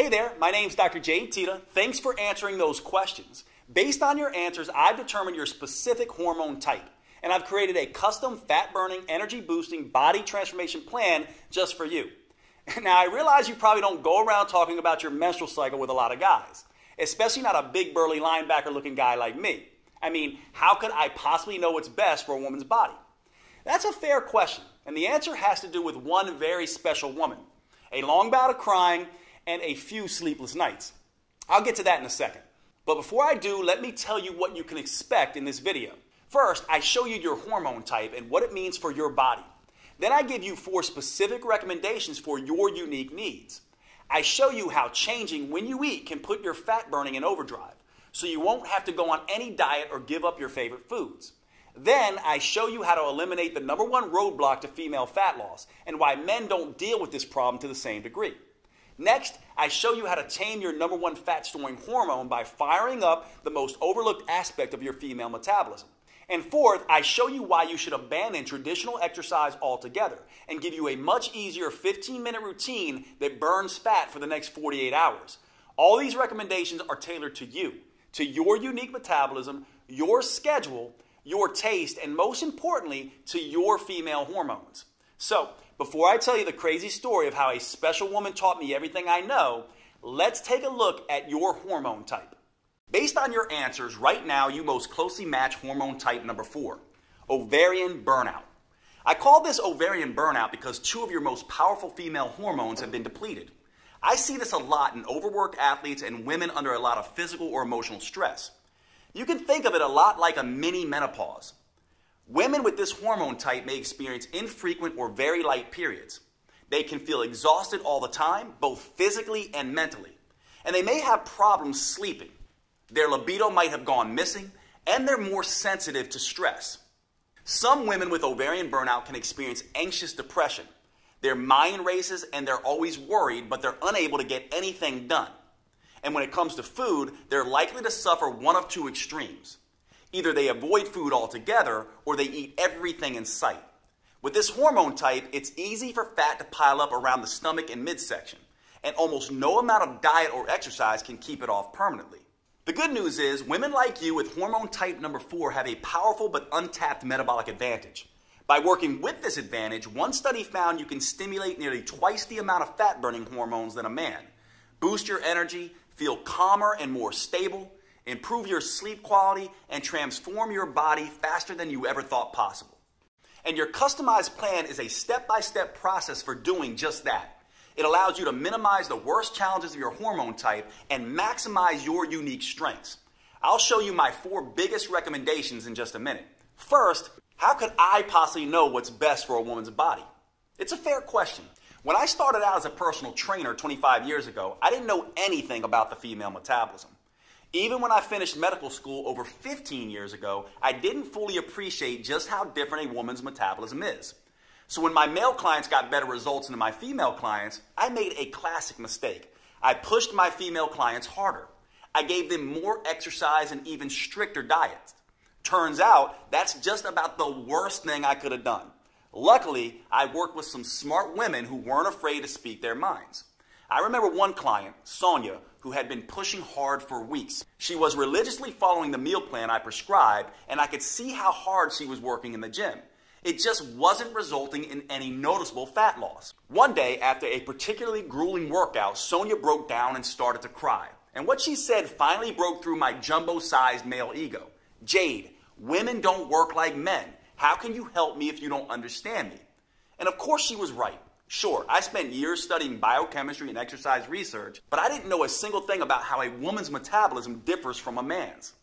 Hey there, my name's Dr. Jade Tita. Thanks for answering those questions. Based on your answers, I've determined your specific hormone type, and I've created a custom fat-burning, energy-boosting body transformation plan just for you. Now, I realize you probably don't go around talking about your menstrual cycle with a lot of guys, especially not a big, burly linebacker-looking guy like me. I mean, how could I possibly know what's best for a woman's body? That's a fair question, and the answer has to do with one very special woman, a long bout of crying, and a few sleepless nights. I'll get to that in a second. But before I do, let me tell you what you can expect in this video. First, I show you your hormone type and what it means for your body. Then I give you 4 specific recommendations for your unique needs. I show you how changing when you eat can put your fat burning in overdrive, so you won't have to go on any diet or give up your favorite foods. Then I show you how to eliminate the #1 roadblock to female fat loss and why men don't deal with this problem to the same degree. Next, I show you how to tame your #1 fat-storing hormone by firing up the most overlooked aspect of your female metabolism. And fourth, I show you why you should abandon traditional exercise altogether and give you a much easier 15-minute routine that burns fat for the next 48 hours. All these recommendations are tailored to you, to your unique metabolism, your schedule, your taste, and most importantly, to your female hormones. So, before I tell you the crazy story of how a special woman taught me everything I know, let's take a look at your hormone type. Based on your answers, right now you most closely match hormone type number 4, ovarian burnout. I call this ovarian burnout because 2 of your most powerful female hormones have been depleted. I see this a lot in overworked athletes and women under a lot of physical or emotional stress. You can think of it a lot like a mini menopause. Women with this hormone type may experience infrequent or very light periods. They can feel exhausted all the time, both physically and mentally. And they may have problems sleeping. Their libido might have gone missing, and they're more sensitive to stress. Some women with ovarian burnout can experience anxious depression. Their mind races and they're always worried, but they're unable to get anything done. And when it comes to food, they're likely to suffer one of 2 extremes. Either they avoid food altogether, or they eat everything in sight. With this hormone type, it's easy for fat to pile up around the stomach and midsection, and almost no amount of diet or exercise can keep it off permanently. The good news is, women like you with hormone type number 4 have a powerful but untapped metabolic advantage. By working with this advantage, one study found you can stimulate nearly twice the amount of fat-burning hormones than a man, boost your energy, feel calmer and more stable, improve your sleep quality, and transform your body faster than you ever thought possible. And your customized plan is a step-by-step process for doing just that. It allows you to minimize the worst challenges of your hormone type and maximize your unique strengths. I'll show you my 4 biggest recommendations in just a minute. First, how could I possibly know what's best for a woman's body? It's a fair question. When I started out as a personal trainer 25 years ago, I didn't know anything about the female metabolism. Even when I finished medical school over 15 years ago, I didn't fully appreciate just how different a woman's metabolism is. So when my male clients got better results than my female clients, I made a classic mistake. I pushed my female clients harder. I gave them more exercise and even stricter diets. Turns out, that's just about the worst thing I could have done. Luckily, I worked with some smart women who weren't afraid to speak their minds. I remember one client, Sonia, who had been pushing hard for weeks. She was religiously following the meal plan I prescribed, and I could see how hard she was working in the gym. It just wasn't resulting in any noticeable fat loss. One day, after a particularly grueling workout, Sonia broke down and started to cry. And what she said finally broke through my jumbo-sized male ego. "Jade, women don't work like men. How can you help me if you don't understand me?" And of course she was right. Sure, I spent years studying biochemistry and exercise research, but I didn't know a single thing about how a woman's metabolism differs from a man's.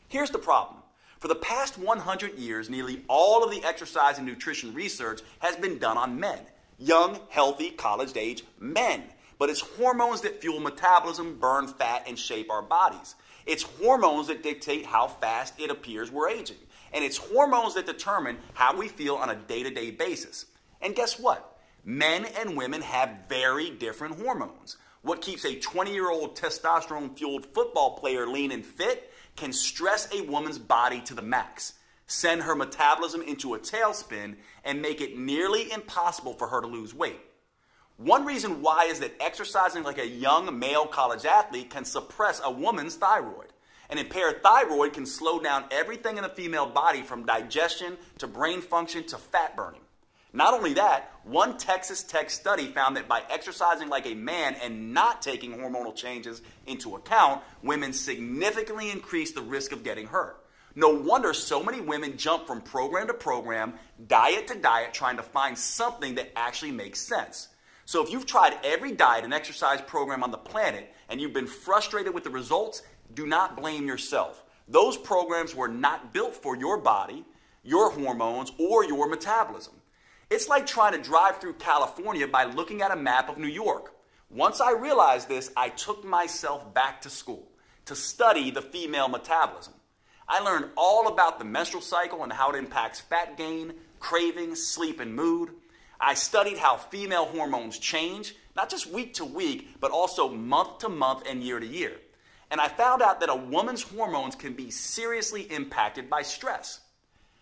Here's the problem. For the past 100 years, nearly all of the exercise and nutrition research has been done on men. Young, healthy, college-age men. But it's hormones that fuel metabolism, burn fat, and shape our bodies. It's hormones that dictate how fast it appears we're aging. And it's hormones that determine how we feel on a day-to-day basis. And guess what? Men and women have very different hormones. What keeps a 20-year-old testosterone-fueled football player lean and fit can stress a woman's body to the max, send her metabolism into a tailspin, and make it nearly impossible for her to lose weight. One reason why is that exercising like a young male college athlete can suppress a woman's thyroid. An impaired thyroid can slow down everything in the female body from digestion to brain function to fat burning. Not only that, one Texas Tech study found that by exercising like a man and not taking hormonal changes into account, women significantly increase the risk of getting hurt. No wonder so many women jump from program to program, diet to diet, trying to find something that actually makes sense. So if you've tried every diet and exercise program on the planet and you've been frustrated with the results, do not blame yourself. Those programs were not built for your body, your hormones, or your metabolism. It's like trying to drive through California by looking at a map of New York. Once I realized this, I took myself back to school to study the female metabolism. I learned all about the menstrual cycle and how it impacts fat gain, cravings, sleep, and mood. I studied how female hormones change, not just week to week, but also month to month and year to year. And I found out that a woman's hormones can be seriously impacted by stress.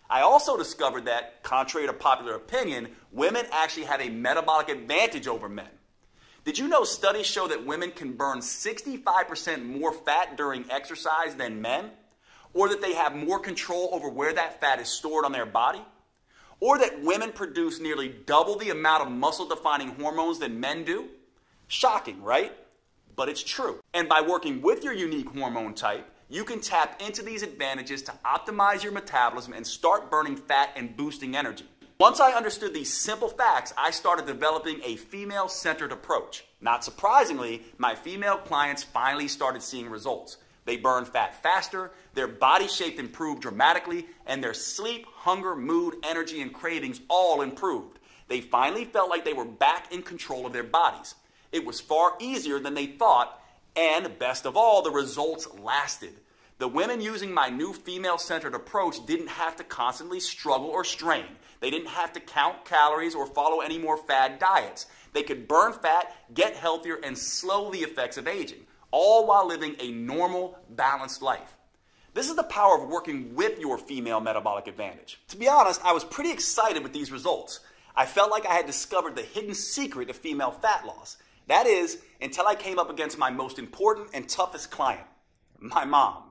I also discovered that, contrary to popular opinion, women actually have a metabolic advantage over men. Did you know studies show that women can burn 65% more fat during exercise than men? Or that they have more control over where that fat is stored on their body? Or that women produce nearly double the amount of muscle-defining hormones than men do? Shocking, right? But it's true. And by working with your unique hormone type, you can tap into these advantages to optimize your metabolism and start burning fat and boosting energy. Once I understood these simple facts, I started developing a female-centered approach. Not surprisingly, my female clients finally started seeing results. They burned fat faster, their body shape improved dramatically, and their sleep, hunger, mood, energy, and cravings all improved. They finally felt like they were back in control of their bodies. It was far easier than they thought, and best of all, the results lasted. The women using my new female-centered approach didn't have to constantly struggle or strain. They didn't have to count calories or follow any more fad diets. They could burn fat, get healthier, and slow the effects of aging, all while living a normal, balanced life. This is the power of working with your female metabolic advantage. To be honest, I was pretty excited with these results. I felt like I had discovered the hidden secret of female fat loss. That is, until I came up against my most important and toughest client, my mom.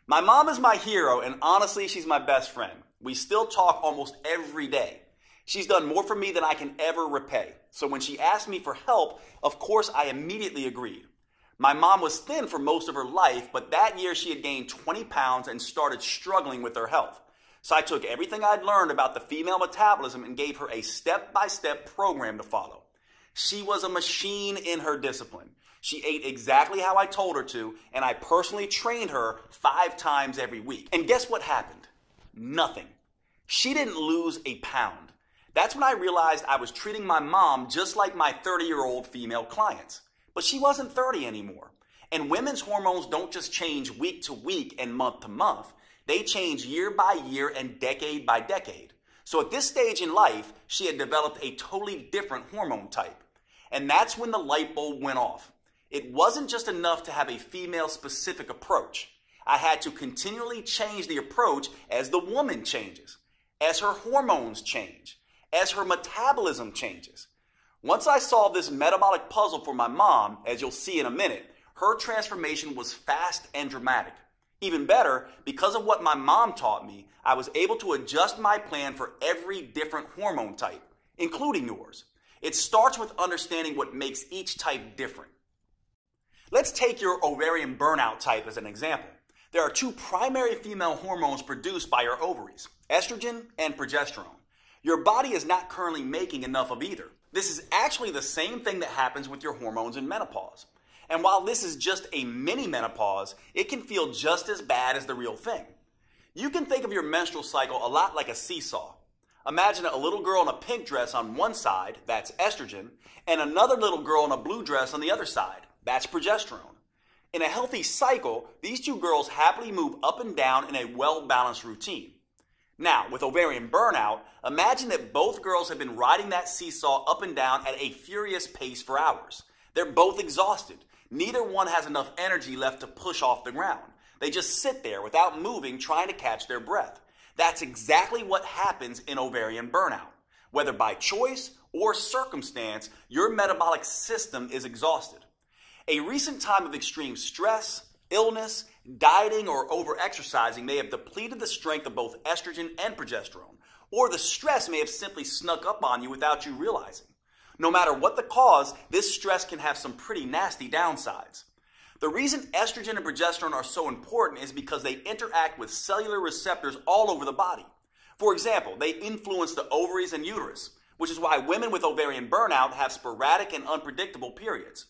My mom is my hero, and honestly, she's my best friend. We still talk almost every day. She's done more for me than I can ever repay. So when she asked me for help, of course, I immediately agreed. My mom was thin for most of her life, but that year she had gained 20 pounds and started struggling with her health. So I took everything I'd learned about the female metabolism and gave her a step-by-step program to follow. She was a machine in her discipline. She ate exactly how I told her to, and I personally trained her 5 times every week. And guess what happened? Nothing. She didn't lose a pound. That's when I realized I was treating my mom just like my 30-year-old female clients. But she wasn't 30 anymore. And women's hormones don't just change week to week and month to month. They change year by year and decade by decade. So at this stage in life, she had developed a totally different hormone type. And that's when the light bulb went off. It wasn't just enough to have a female-specific approach. I had to continually change the approach as the woman changes, as her hormones change, as her metabolism changes. Once I solved this metabolic puzzle for my mom, as you'll see in a minute, her transformation was fast and dramatic. Even better, because of what my mom taught me, I was able to adjust my plan for every different hormone type, including yours. It starts with understanding what makes each type different. Let's take your ovarian burnout type as an example. There are 2 primary female hormones produced by your ovaries, estrogen and progesterone. Your body is not currently making enough of either. This is actually the same thing that happens with your hormones in menopause. And while this is just a mini menopause, it can feel just as bad as the real thing. You can think of your menstrual cycle a lot like a seesaw. Imagine a little girl in a pink dress on one side, that's estrogen, and another little girl in a blue dress on the other side, that's progesterone. In a healthy cycle, these 2 girls happily move up and down in a well-balanced routine. Now, with ovarian burnout, imagine that both girls have been riding that seesaw up and down at a furious pace for hours. They're both exhausted. Neither one has enough energy left to push off the ground. They just sit there without moving, trying to catch their breath. That's exactly what happens in ovarian burnout. Whether by choice or circumstance, your metabolic system is exhausted. A recent time of extreme stress, illness, dieting, or overexercising may have depleted the strength of both estrogen and progesterone, or the stress may have simply snuck up on you without you realizing. No matter what the cause, this stress can have some pretty nasty downsides. The reason estrogen and progesterone are so important is because they interact with cellular receptors all over the body. For example, they influence the ovaries and uterus, which is why women with ovarian burnout have sporadic and unpredictable periods.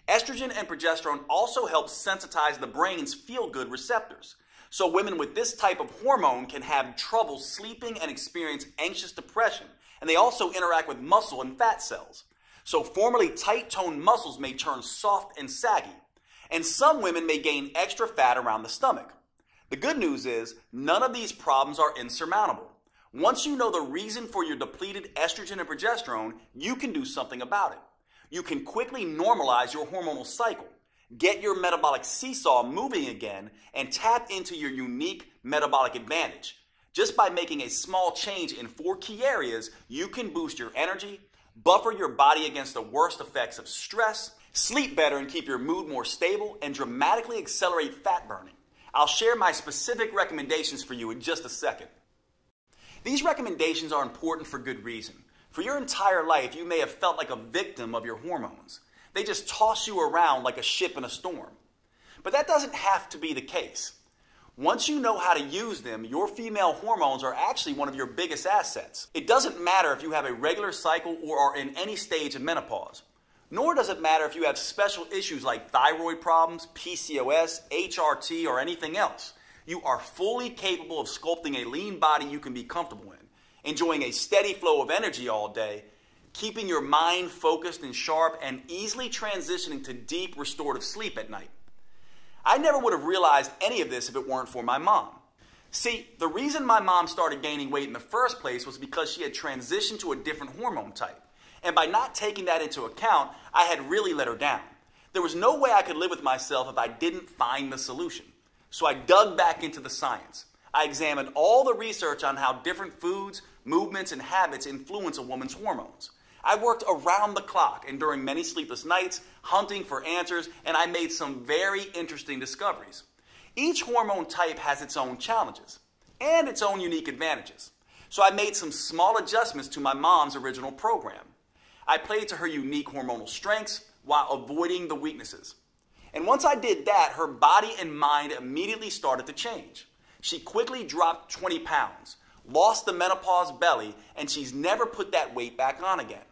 Estrogen and progesterone also help sensitize the brain's feel-good receptors. So women with this type of hormone can have trouble sleeping and experience anxious depression, and they also interact with muscle and fat cells. So formerly tight-toned muscles may turn soft and saggy, and some women may gain extra fat around the stomach. The good news is none of these problems are insurmountable. Once you know the reason for your depleted estrogen and progesterone, you can do something about it. You can quickly normalize your hormonal cycle, get your metabolic seesaw moving again, and tap into your unique metabolic advantage. Just by making a small change in 4 key areas, you can boost your energy, buffer your body against the worst effects of stress, sleep better and keep your mood more stable, and dramatically accelerate fat burning. I'll share my specific recommendations for you in just a second. These recommendations are important for good reason. For your entire life, you may have felt like a victim of your hormones. They just toss you around like a ship in a storm. But that doesn't have to be the case. Once you know how to use them, your female hormones are actually one of your biggest assets. It doesn't matter if you have a regular cycle or are in any stage of menopause. Nor does it matter if you have special issues like thyroid problems, PCOS, HRT, or anything else. You are fully capable of sculpting a lean body you can be comfortable in, enjoying a steady flow of energy all day, keeping your mind focused and sharp, and easily transitioning to deep restorative sleep at night. I never would have realized any of this if it weren't for my mom. See, the reason my mom started gaining weight in the first place was because she had transitioned to a different hormone type. And by not taking that into account, I had really let her down. There was no way I could live with myself if I didn't find the solution. So I dug back into the science. I examined all the research on how different foods, movements, and habits influence a woman's hormones. I worked around the clock and during many sleepless nights, hunting for answers, and I made some very interesting discoveries. Each hormone type has its own challenges and its own unique advantages. So I made some small adjustments to my mom's original program. I played to her unique hormonal strengths while avoiding the weaknesses. And once I did that, her body and mind immediately started to change. She quickly dropped 20 pounds, lost the menopause belly, and she's never put that weight back on again.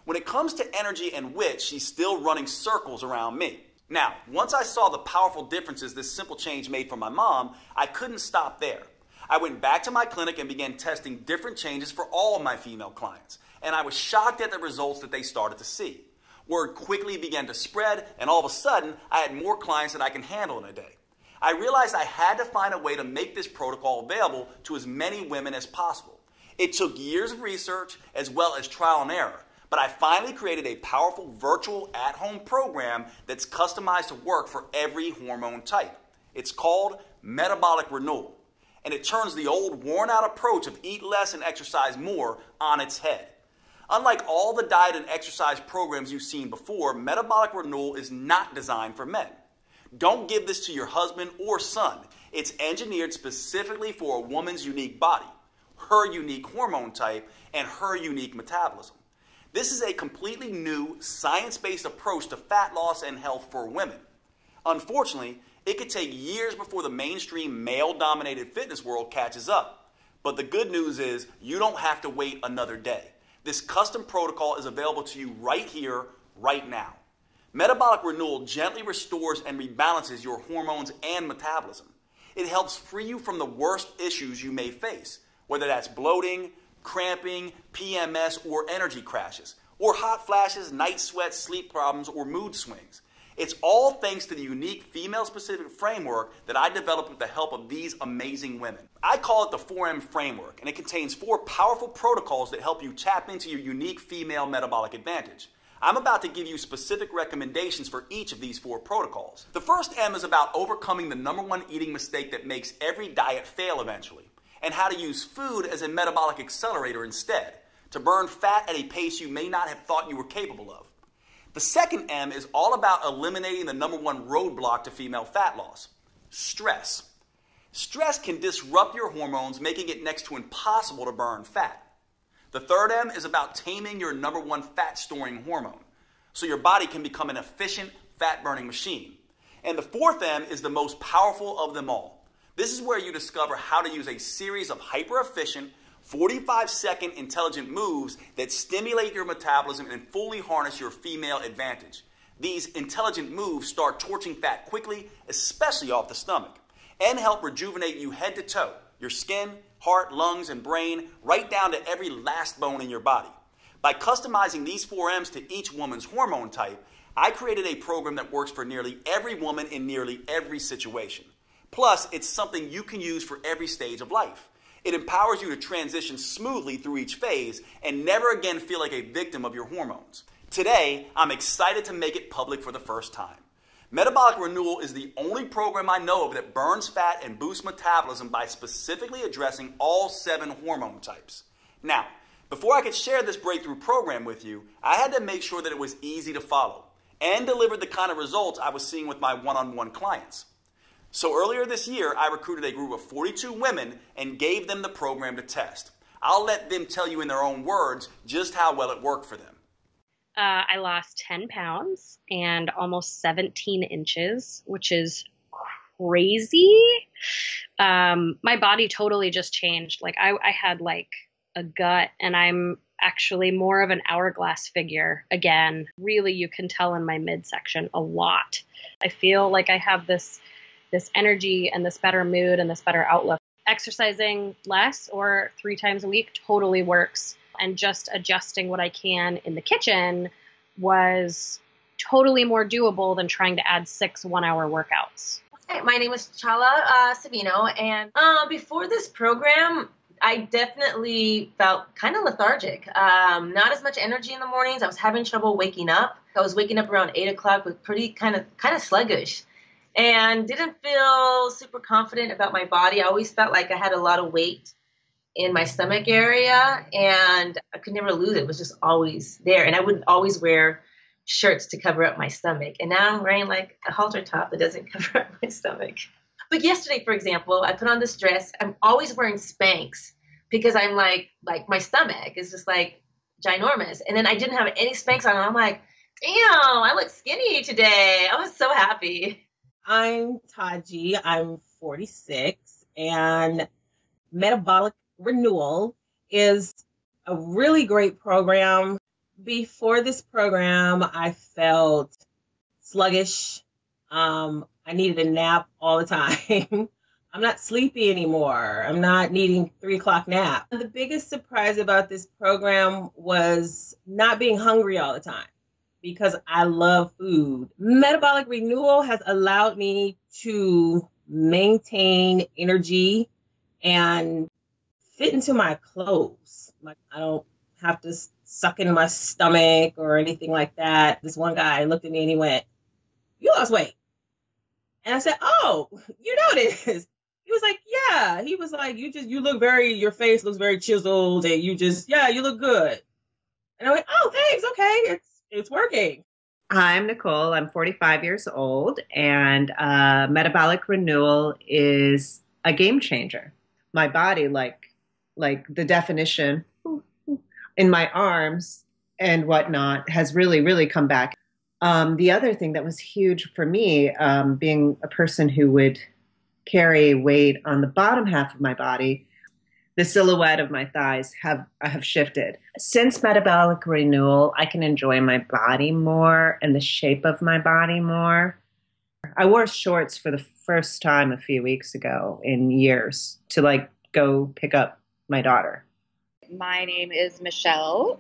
When it comes to energy and wit, she's still running circles around me. Now, once I saw the powerful differences this simple change made for my mom, I couldn't stop there. I went back to my clinic and began testing different changes for all of my female clients. And I was shocked at the results that they started to see. Word quickly began to spread, and all of a sudden, I had more clients than I can handle in a day. I realized I had to find a way to make this protocol available to as many women as possible. It took years of research as well as trial and error, but I finally created a powerful virtual at-home program that's customized to work for every hormone type. It's called Metabolic Renewal, and it turns the old worn-out approach of eat less and exercise more on its head. Unlike all the diet and exercise programs you've seen before, Metabolic Renewal is not designed for men. Don't give this to your husband or son. It's engineered specifically for a woman's unique body, her unique hormone type, and her unique metabolism. This is a completely new, science-based approach to fat loss and health for women. Unfortunately, it could take years before the mainstream male-dominated fitness world catches up. But the good news is you don't have to wait another day. This custom protocol is available to you right here, right now. Metabolic Renewal gently restores and rebalances your hormones and metabolism. It helps free you from the worst issues you may face, whether that's bloating, cramping, PMS, or energy crashes, or hot flashes, night sweats, sleep problems, or mood swings. It's all thanks to the unique female-specific framework that I developed with the help of these amazing women. I call it the 4M framework, and it contains 4 powerful protocols that help you tap into your unique female metabolic advantage. I'm about to give you specific recommendations for each of these 4 protocols. The first M is about overcoming the #1 eating mistake that makes every diet fail eventually, and how to use food as a metabolic accelerator instead, to burn fat at a pace you may not have thought you were capable of. The second M is all about eliminating the number one roadblock to female fat loss: stress. Stress can disrupt your hormones, making it next to impossible to burn fat. The third M is about taming your number one fat-storing hormone, so your body can become an efficient fat-burning machine. And the fourth M is the most powerful of them all. This is where you discover how to use a series of hyper-efficient, 45-second intelligent moves that stimulate your metabolism and fully harness your female advantage. These intelligent moves start torching fat quickly, especially off the stomach, and help rejuvenate you head to toe, your skin, heart, lungs, and brain, right down to every last bone in your body. By customizing these 4 M's to each woman's hormone type, I created a program that works for nearly every woman in nearly every situation. Plus, it's something you can use for every stage of life. It empowers you to transition smoothly through each phase and never again feel like a victim of your hormones. Today, I'm excited to make it public for the first time. Metabolic Renewal is the only program I know of that burns fat and boosts metabolism by specifically addressing all 7 hormone types. Now, before I could share this breakthrough program with you, I had to make sure that it was easy to follow and delivered the kind of results I was seeing with my one-on-one clients. So earlier this year, I recruited a group of 42 women and gave them the program to test. I'll let them tell you in their own words just how well it worked for them. I lost 10 pounds and almost 17 inches, which is crazy. My body totally just changed. Like I had like a gut, and I'm actually more of an hourglass figure again. Really, you can tell in my midsection a lot. I feel like I have this energy and this better mood and this better outlook. Exercising less or 3 times a week totally works. And just adjusting what I can in the kitchen was totally more doable than trying to add 6 one-hour workouts. Hi, my name is Chala Savino, and before this program, I definitely felt kind of lethargic. Not as much energy in the mornings. I was having trouble waking up. I was waking up around 8 o'clock with pretty kind of sluggish, and didn't feel super confident about my body. I always felt like I had a lot of weight in my stomach area, and I could never lose it. It was just always there. And I would always wear shirts to cover up my stomach. And now I'm wearing like a halter top that doesn't cover up my stomach. But yesterday, for example, I put on this dress. I'm always wearing Spanx because I'm like my stomach is just like ginormous. And then I didn't have any Spanx on. And I'm like, damn, I look skinny today. I was so happy. I'm Taji. I'm 46, and Metabolic Renewal is a really great program. Before this program, I felt sluggish. I needed a nap all the time. I'm not sleepy anymore. I'm not needing 3 o'clock nap. The biggest surprise about this program was not being hungry all the time, because I love food. Metabolic Renewal has allowed me to maintain energy and fit into my clothes. Like I don't have to suck in my stomach or anything like that. This one guy looked at me and he went, "You lost weight." And I said, "Oh, you noticed?" He was like, "Yeah." He was like, you look your face looks very chiseled, and you look good." And I went, "Oh, thanks. Okay. It's working." Hi, I'm Nicole. I'm 45 years old, and Metabolic Renewal is a game changer. My body, like the definition in my arms and whatnot, has really, really come back. The other thing that was huge for me, being a person who would carry weight on the bottom half of my body, the silhouette of my thighs have shifted. Since Metabolic Renewal, I can enjoy my body more and the shape of my body more. I wore shorts for the first time a few weeks ago in years to go pick up my daughter. My name is Michelle.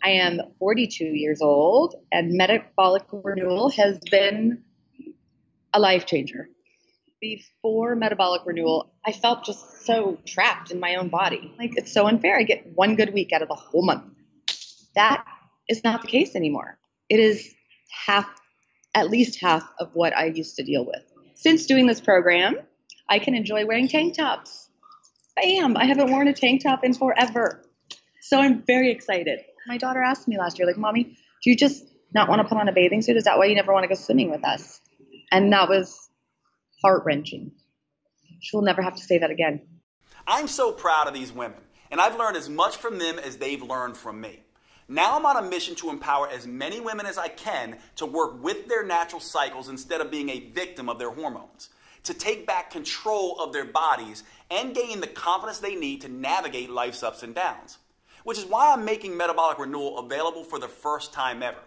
I am 42 years old, and Metabolic Renewal has been a life changer. Before Metabolic Renewal, I felt just so trapped in my own body. Like, it's so unfair. I get 1 good week out of the whole month. That is not the case anymore. It is at least half of what I used to deal with. Since doing this program, I can enjoy wearing tank tops. Bam! I haven't worn a tank top in forever. So I'm very excited. My daughter asked me last year, like, Mommy, do you just not want to put on a bathing suit? Is that why you never want to go swimming with us? And that was heart-wrenching. She'll never have to say that again. I'm so proud of these women, and I've learned as much from them as they've learned from me. Now I'm on a mission to empower as many women as I can to work with their natural cycles instead of being a victim of their hormones, to take back control of their bodies and gain the confidence they need to navigate life's ups and downs. Which is why I'm making Metabolic Renewal available for the first time ever.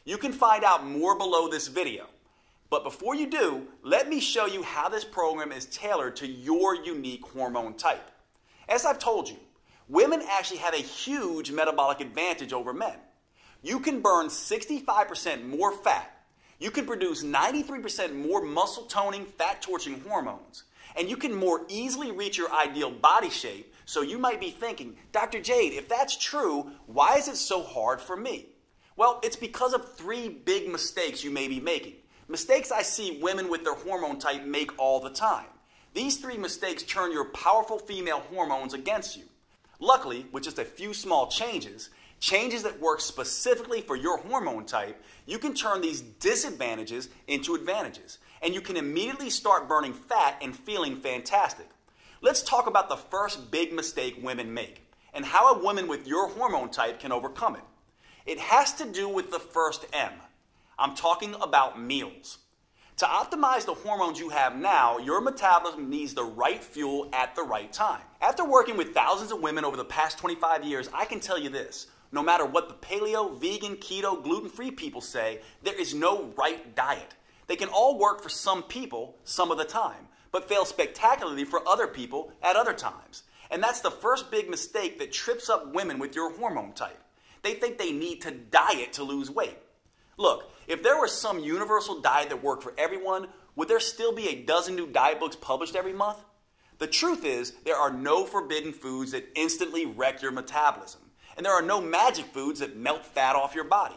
You can find out more below this video. But before you do, let me show you how this program is tailored to your unique hormone type. As I've told you, women actually have a huge metabolic advantage over men. You can burn 65% more fat. You can produce 93% more muscle toning, fat torching hormones. And you can more easily reach your ideal body shape. So you might be thinking, Dr. Jade, if that's true, why is it so hard for me? Well, it's because of 3 big mistakes you may be making. Mistakes I see women with their hormone type make all the time. These 3 mistakes turn your powerful female hormones against you. Luckily, with just a few small changes that work specifically for your hormone type, you can turn these disadvantages into advantages. And you can immediately start burning fat and feeling fantastic. Let's talk about the first big mistake women make and how a woman with your hormone type can overcome it. It has to do with the first M. I'm talking about meals. To optimize the hormones you have now, your metabolism needs the right fuel at the right time. After working with thousands of women over the past 25 years, I can tell you this. No matter what the paleo, vegan, keto, gluten-free people say, there is no right diet. They can all work for some people some of the time, but fail spectacularly for other people at other times. And that's the first big mistake that trips up women with your hormone type. They think they need to diet to lose weight. Look, if there was some universal diet that worked for everyone, would there still be a dozen new diet books published every month? The truth is, there are no forbidden foods that instantly wreck your metabolism. And there are no magic foods that melt fat off your body.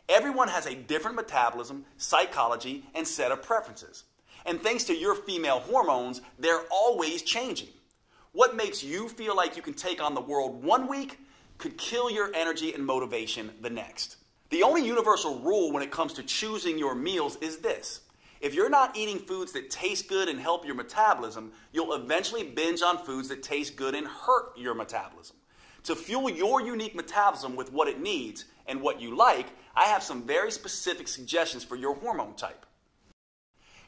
Everyone has a different metabolism, psychology, and set of preferences. And thanks to your female hormones, they're always changing. What makes you feel like you can take on the world one week could kill your energy and motivation the next. The only universal rule when it comes to choosing your meals is this. If you're not eating foods that taste good and help your metabolism, you'll eventually binge on foods that taste good and hurt your metabolism. To fuel your unique metabolism with what it needs and what you like, I have some very specific suggestions for your hormone type.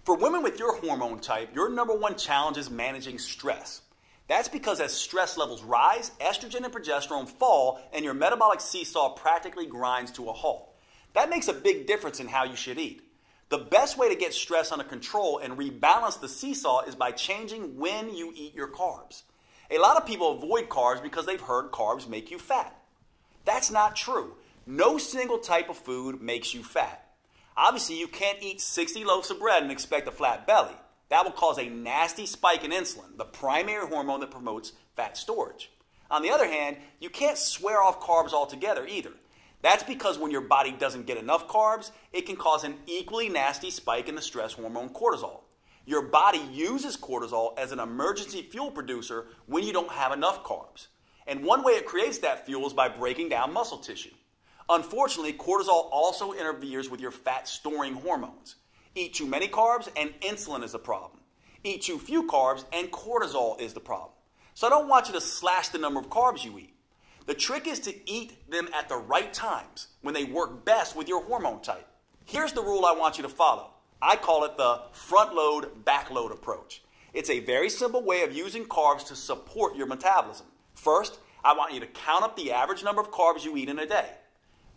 For women with your hormone type, your #1 challenge is managing stress. That's because as stress levels rise, estrogen and progesterone fall, and your metabolic seesaw practically grinds to a halt. That makes a big difference in how you should eat. The best way to get stress under control and rebalance the seesaw is by changing when you eat your carbs. A lot of people avoid carbs because they've heard carbs make you fat. That's not true. No single type of food makes you fat. Obviously, you can't eat 60 loaves of bread and expect a flat belly. That will cause a nasty spike in insulin, the primary hormone that promotes fat storage. On the other hand, you can't swear off carbs altogether either. That's because when your body doesn't get enough carbs, it can cause an equally nasty spike in the stress hormone cortisol. Your body uses cortisol as an emergency fuel producer when you don't have enough carbs. And one way it creates that fuel is by breaking down muscle tissue. Unfortunately, cortisol also interferes with your fat-storing hormones. Eat too many carbs and insulin is the problem. Eat too few carbs and cortisol is the problem. So I don't want you to slash the number of carbs you eat. The trick is to eat them at the right times when they work best with your hormone type. Here's the rule I want you to follow. I call it the front load, back load approach. It's a very simple way of using carbs to support your metabolism. First, I want you to count up the average number of carbs you eat in a day.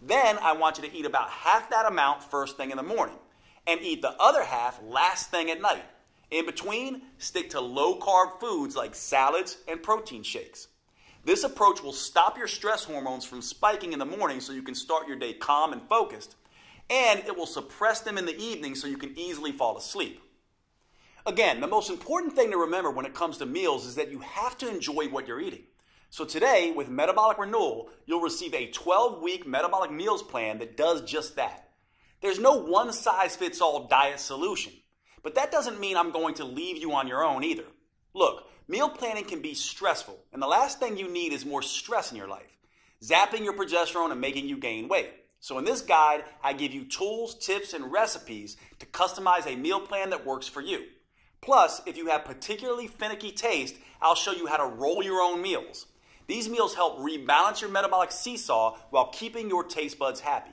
Then I want you to eat about half that amount first thing in the morning and eat the other half last thing at night. In between, stick to low-carb foods like salads and protein shakes. This approach will stop your stress hormones from spiking in the morning so you can start your day calm and focused, and it will suppress them in the evening so you can easily fall asleep. Again, the most important thing to remember when it comes to meals is that you have to enjoy what you're eating. So today, with Metabolic Renewal, you'll receive a 12-week metabolic meals plan that does just that. There's no one-size-fits-all diet solution, but that doesn't mean I'm going to leave you on your own either. Look, meal planning can be stressful, and the last thing you need is more stress in your life. zapping your progesterone and making you gain weight. So in this guide, I give you tools, tips, and recipes to customize a meal plan that works for you. Plus, if you have particularly finicky taste, I'll show you how to roll your own meals. These meals help rebalance your metabolic seesaw while keeping your taste buds happy.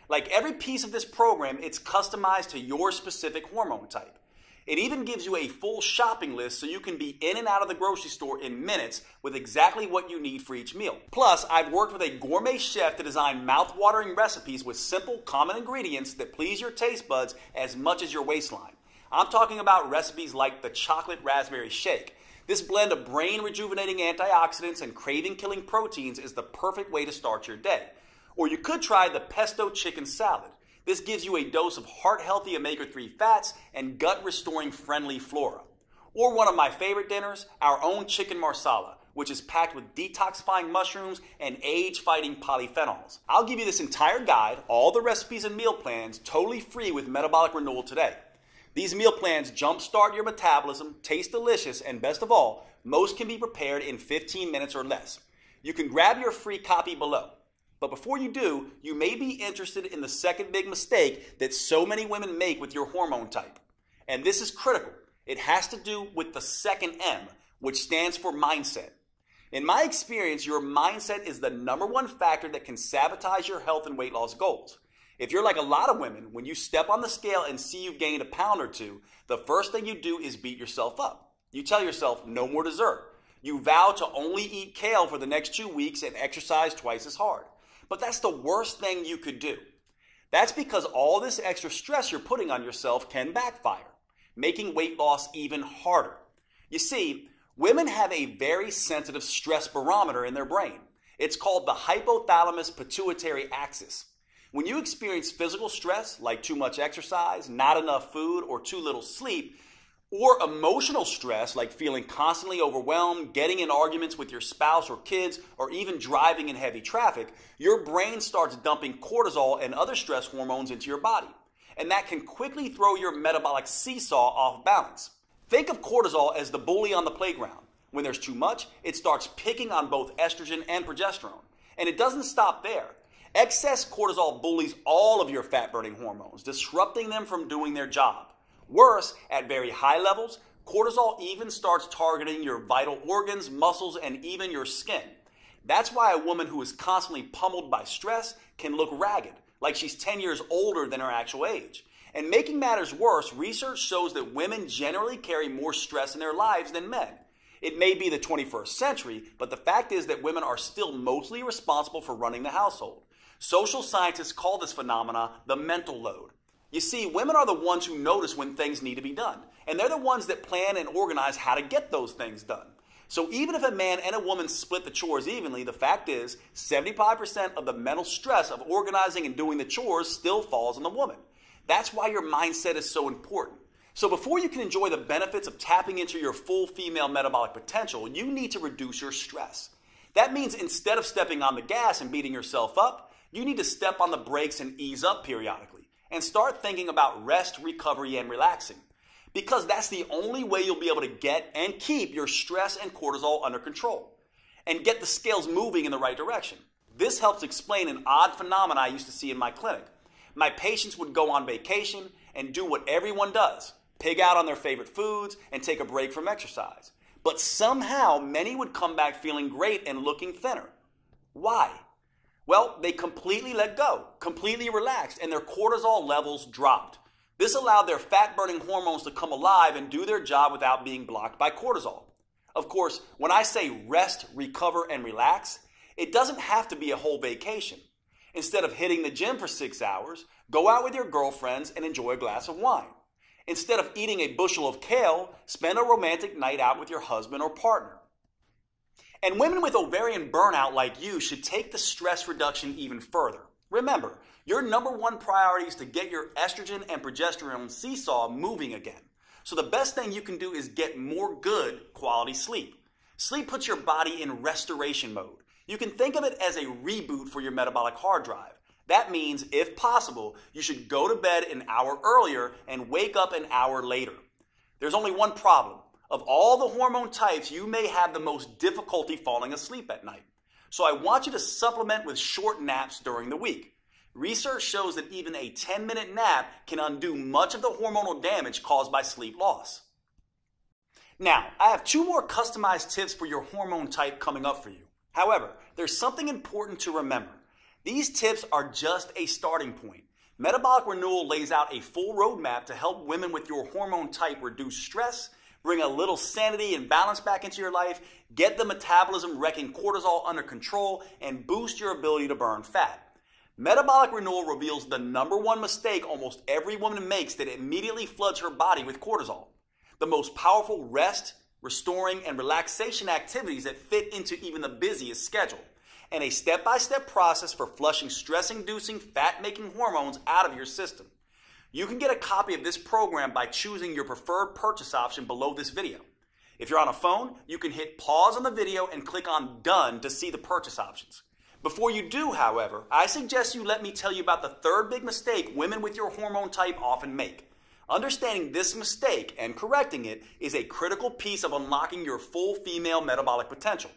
Like every piece of this program, it's customized to your specific hormone type. It even gives you a full shopping list so you can be in and out of the grocery store in minutes with exactly what you need for each meal. Plus, I've worked with a gourmet chef to design mouth-watering recipes with simple, common ingredients that please your taste buds as much as your waistline. I'm talking about recipes like the chocolate raspberry shake. This blend of brain-rejuvenating antioxidants and craving-killing proteins is the perfect way to start your day. Or you could try the pesto chicken salad. This gives you a dose of heart-healthy omega-3 fats and gut-restoring friendly flora. Or one of my favorite dinners, our own chicken marsala, which is packed with detoxifying mushrooms and age-fighting polyphenols. I'll give you this entire guide, all the recipes and meal plans, totally free with Metabolic Renewal today. These meal plans jumpstart your metabolism, taste delicious, and best of all, most can be prepared in 15 minutes or less. You can grab your free copy below. But before you do, you may be interested in the second big mistake that so many women make with your hormone type. And this is critical. It has to do with the second M, which stands for mindset. In my experience, your mindset is the #1 factor that can sabotage your health and weight loss goals. If you're like a lot of women, when you step on the scale and see you've gained a pound or two, the first thing you do is beat yourself up. You tell yourself, no more dessert. You vow to only eat kale for the next 2 weeks and exercise twice as hard. But that's the worst thing you could do. That's because all this extra stress you're putting on yourself can backfire, making weight loss even harder. You see, women have a very sensitive stress barometer in their brain. It's called the hypothalamus pituitary axis. When you experience physical stress, like too much exercise, not enough food, or too little sleep, or emotional stress, like feeling constantly overwhelmed, getting in arguments with your spouse or kids, or even driving in heavy traffic, your brain starts dumping cortisol and other stress hormones into your body. And that can quickly throw your metabolic seesaw off balance. Think of cortisol as the bully on the playground. When there's too much, it starts picking on both estrogen and progesterone. And it doesn't stop there. Excess cortisol bullies all of your fat-burning hormones, disrupting them from doing their job. Worse, at very high levels, cortisol even starts targeting your vital organs, muscles, and even your skin. That's why a woman who is constantly pummeled by stress can look ragged, like she's 10 years older than her actual age. And making matters worse, research shows that women generally carry more stress in their lives than men. It may be the 21st century, but the fact is that women are still mostly responsible for running the household. Social scientists call this phenomena the mental load. You see, women are the ones who notice when things need to be done, and they're the ones that plan and organize how to get those things done. So even if a man and a woman split the chores evenly, the fact is 75% of the mental stress of organizing and doing the chores still falls on the woman. That's why your mindset is so important. So before you can enjoy the benefits of tapping into your full female metabolic potential, you need to reduce your stress. That means instead of stepping on the gas and beating yourself up, you need to step on the brakes and ease up periodically and start thinking about rest, recovery, and relaxing. Because that's the only way you'll be able to get and keep your stress and cortisol under control and get the scales moving in the right direction. This helps explain an odd phenomenon I used to see in my clinic. My patients would go on vacation and do what everyone does, pig out on their favorite foods and take a break from exercise. But somehow many would come back feeling great and looking thinner. Why? Well, they completely let go, completely relaxed, and their cortisol levels dropped. This allowed their fat-burning hormones to come alive and do their job without being blocked by cortisol. Of course, when I say rest, recover, and relax, it doesn't have to be a whole vacation. Instead of hitting the gym for 6 hours, go out with your girlfriends and enjoy a glass of wine. Instead of eating a bushel of kale, spend a romantic night out with your husband or partner. And women with ovarian burnout like you should take the stress reduction even further. Remember, your #1 priority is to get your estrogen and progesterone seesaw moving again. So the best thing you can do is get more good quality sleep. Sleep puts your body in restoration mode. You can think of it as a reboot for your metabolic hard drive. That means, if possible, you should go to bed an hour earlier and wake up an hour later. There's only one problem. Of all the hormone types, you may have the most difficulty falling asleep at night. So I want you to supplement with short naps during the week. Research shows that even a 10-minute nap can undo much of the hormonal damage caused by sleep loss. Now, I have 2 more customized tips for your hormone type coming up for you. However, there's something important to remember. These tips are just a starting point. Metabolic Renewal lays out a full roadmap to help women with your hormone type reduce stress, bring a little sanity and balance back into your life, get the metabolism wrecking cortisol under control, and boost your ability to burn fat. Metabolic Renewal reveals the #1 mistake almost every woman makes that immediately floods her body with cortisol. The most powerful rest, restoring, and relaxation activities that fit into even the busiest schedule, and a step-by-step process for flushing stress-inducing, fat-making hormones out of your system. You can get a copy of this program by choosing your preferred purchase option below this video. If you're on a phone, you can hit pause on the video and click on Done to see the purchase options. Before you do, however, I suggest you let me tell you about the 3rd big mistake women with your hormone type often make. Understanding this mistake and correcting it is a critical piece of unlocking your full female metabolic potential.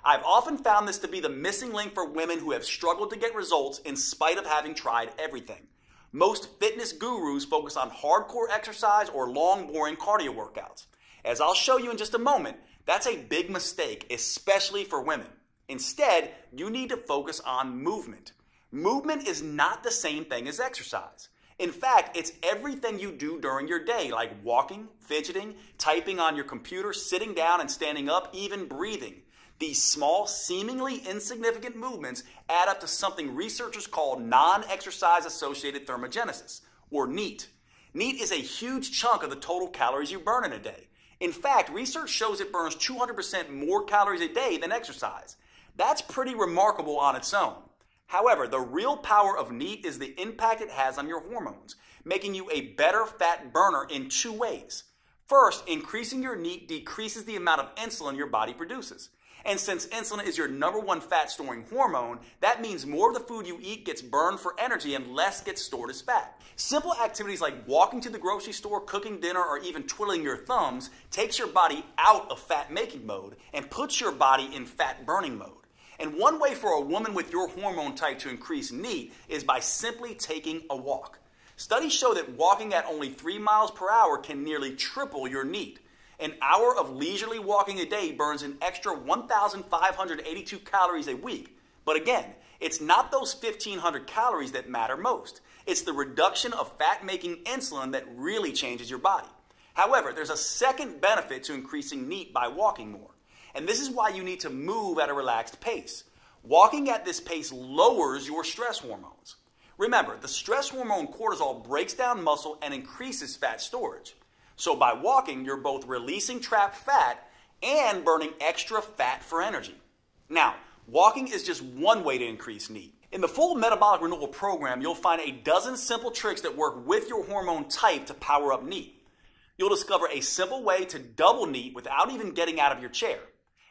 I've often found this to be the missing link for women who have struggled to get results in spite of having tried everything. Most fitness gurus focus on hardcore exercise or long, boring cardio workouts. As I'll show you in just a moment, that's a big mistake, especially for women. Instead, you need to focus on movement. Movement is not the same thing as exercise. In fact, it's everything you do during your day, like walking, fidgeting, typing on your computer, sitting down and standing up, even breathing. These small, seemingly insignificant movements add up to something researchers call non-exercise associated thermogenesis, or NEAT. NEAT is a huge chunk of the total calories you burn in a day. In fact, research shows it burns 200% more calories a day than exercise. That's pretty remarkable on its own. However, the real power of NEAT is the impact it has on your hormones, making you a better fat burner in 2 ways. First, increasing your NEAT decreases the amount of insulin your body produces. And since insulin is your #1 fat-storing hormone, that means more of the food you eat gets burned for energy and less gets stored as fat. Simple activities like walking to the grocery store, cooking dinner, or even twiddling your thumbs takes your body out of fat-making mode and puts your body in fat-burning mode. And one way for a woman with your hormone type to increase NEAT is by simply taking a walk. Studies show that walking at only 3 miles per hour can nearly triple your NEAT. An hour of leisurely walking a day burns an extra 1,582 calories a week. But again, it's not those 1,500 calories that matter most. It's the reduction of fat-making insulin that really changes your body. However, there's a second benefit to increasing NEAT by walking more. And this is why you need to move at a relaxed pace. Walking at this pace lowers your stress hormones. Remember, the stress hormone cortisol breaks down muscle and increases fat storage. So by walking, you're both releasing trapped fat and burning extra fat for energy. Now, walking is just one way to increase NEAT. In the full Metabolic Renewal program, you'll find a dozen simple tricks that work with your hormone type to power up NEAT. You'll discover a simple way to double NEAT without even getting out of your chair.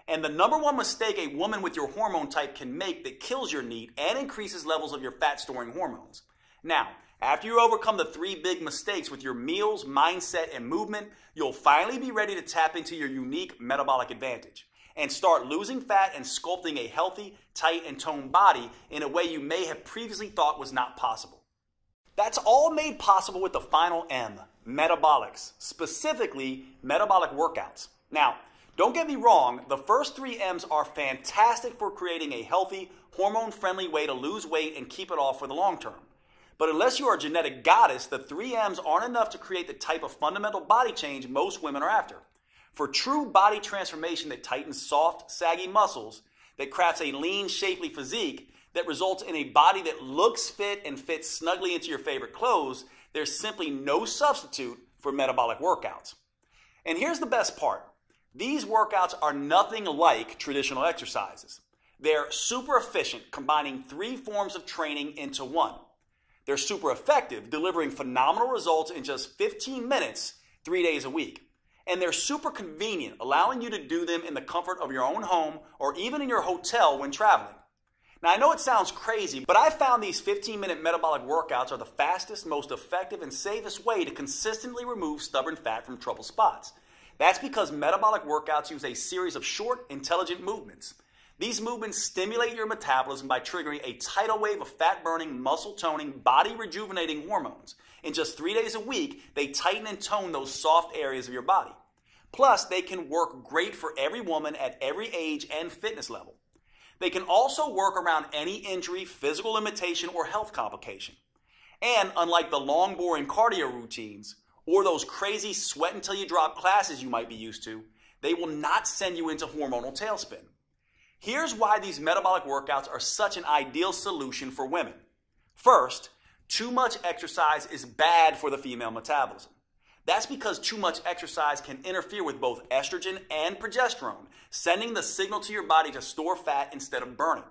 And the #1 mistake a woman with your hormone type can make that kills your NEAT and increases levels of your fat-storing hormones. Now, after you overcome the 3 big mistakes with your meals, mindset, and movement, you'll finally be ready to tap into your unique metabolic advantage and start losing fat and sculpting a healthy, tight, and toned body in a way you may have previously thought was not possible. That's all made possible with the final M, metabolics, specifically metabolic workouts. Now, don't get me wrong, the first 3 M's are fantastic for creating a healthy, hormone-friendly way to lose weight and keep it off for the long term. But unless you are a genetic goddess, the 3 M's aren't enough to create the type of fundamental body change most women are after. For true body transformation that tightens soft, saggy muscles, that crafts a lean, shapely physique, that results in a body that looks fit and fits snugly into your favorite clothes, there's simply no substitute for metabolic workouts. And here's the best part. These workouts are nothing like traditional exercises. They're super efficient, combining 3 forms of training into one. They're super effective, delivering phenomenal results in just 15 minutes, 3 days a week. And they're super convenient, allowing you to do them in the comfort of your own home or even in your hotel when traveling. Now, I know it sounds crazy, but I found these 15-minute metabolic workouts are the fastest, most effective, and safest way to consistently remove stubborn fat from trouble spots. That's because metabolic workouts use a series of short, intelligent movements. These movements stimulate your metabolism by triggering a tidal wave of fat-burning, muscle-toning, body-rejuvenating hormones. In just 3 days a week, they tighten and tone those soft areas of your body. Plus, they can work great for every woman at every age and fitness level. They can also work around any injury, physical limitation, or health complication. And unlike the long, boring cardio routines, or those crazy sweat until you drop classes you might be used to, they will not send you into hormonal tailspin. Here's why these metabolic workouts are such an ideal solution for women. First, too much exercise is bad for the female metabolism. That's because too much exercise can interfere with both estrogen and progesterone, sending the signal to your body to store fat instead of burning.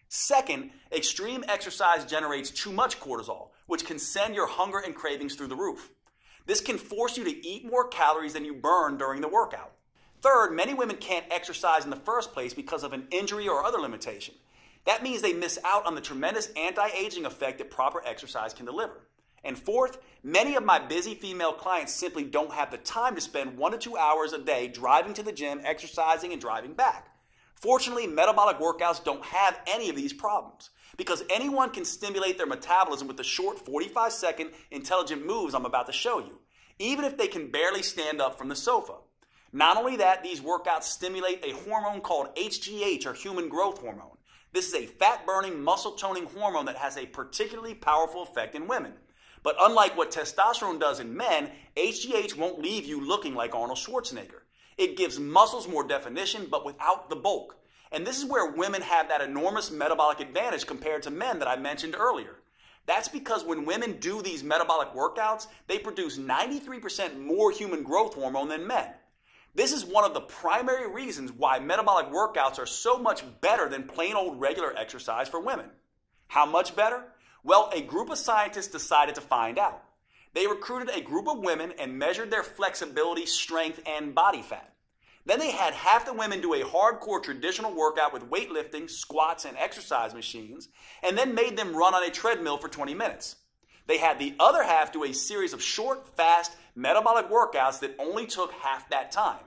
Second, extreme exercise generates too much cortisol, which can send your hunger and cravings through the roof. This can force you to eat more calories than you burn during the workout. Third, many women can't exercise in the first place because of an injury or other limitation. That means they miss out on the tremendous anti-aging effect that proper exercise can deliver. And fourth, many of my busy female clients simply don't have the time to spend 1 to 2 hours a day driving to the gym, exercising, and driving back. Fortunately, metabolic workouts don't have any of these problems because anyone can stimulate their metabolism with the short 45-second intelligent moves I'm about to show you, even if they can barely stand up from the sofa. Not only that, these workouts stimulate a hormone called HGH, or human growth hormone. This is a fat-burning, muscle-toning hormone that has a particularly powerful effect in women. But unlike what testosterone does in men, HGH won't leave you looking like Arnold Schwarzenegger. It gives muscles more definition, but without the bulk. And this is where women have that enormous metabolic advantage compared to men that I mentioned earlier. That's because when women do these metabolic workouts, they produce 93% more human growth hormone than men. This is one of the primary reasons why metabolic workouts are so much better than plain old regular exercise for women. How much better? Well, a group of scientists decided to find out. They recruited a group of women and measured their flexibility, strength, and body fat. Then they had half the women do a hardcore traditional workout with weightlifting, squats, and exercise machines, and then made them run on a treadmill for 20 minutes. They had the other half do a series of short, fast, metabolic workouts that only took half that time.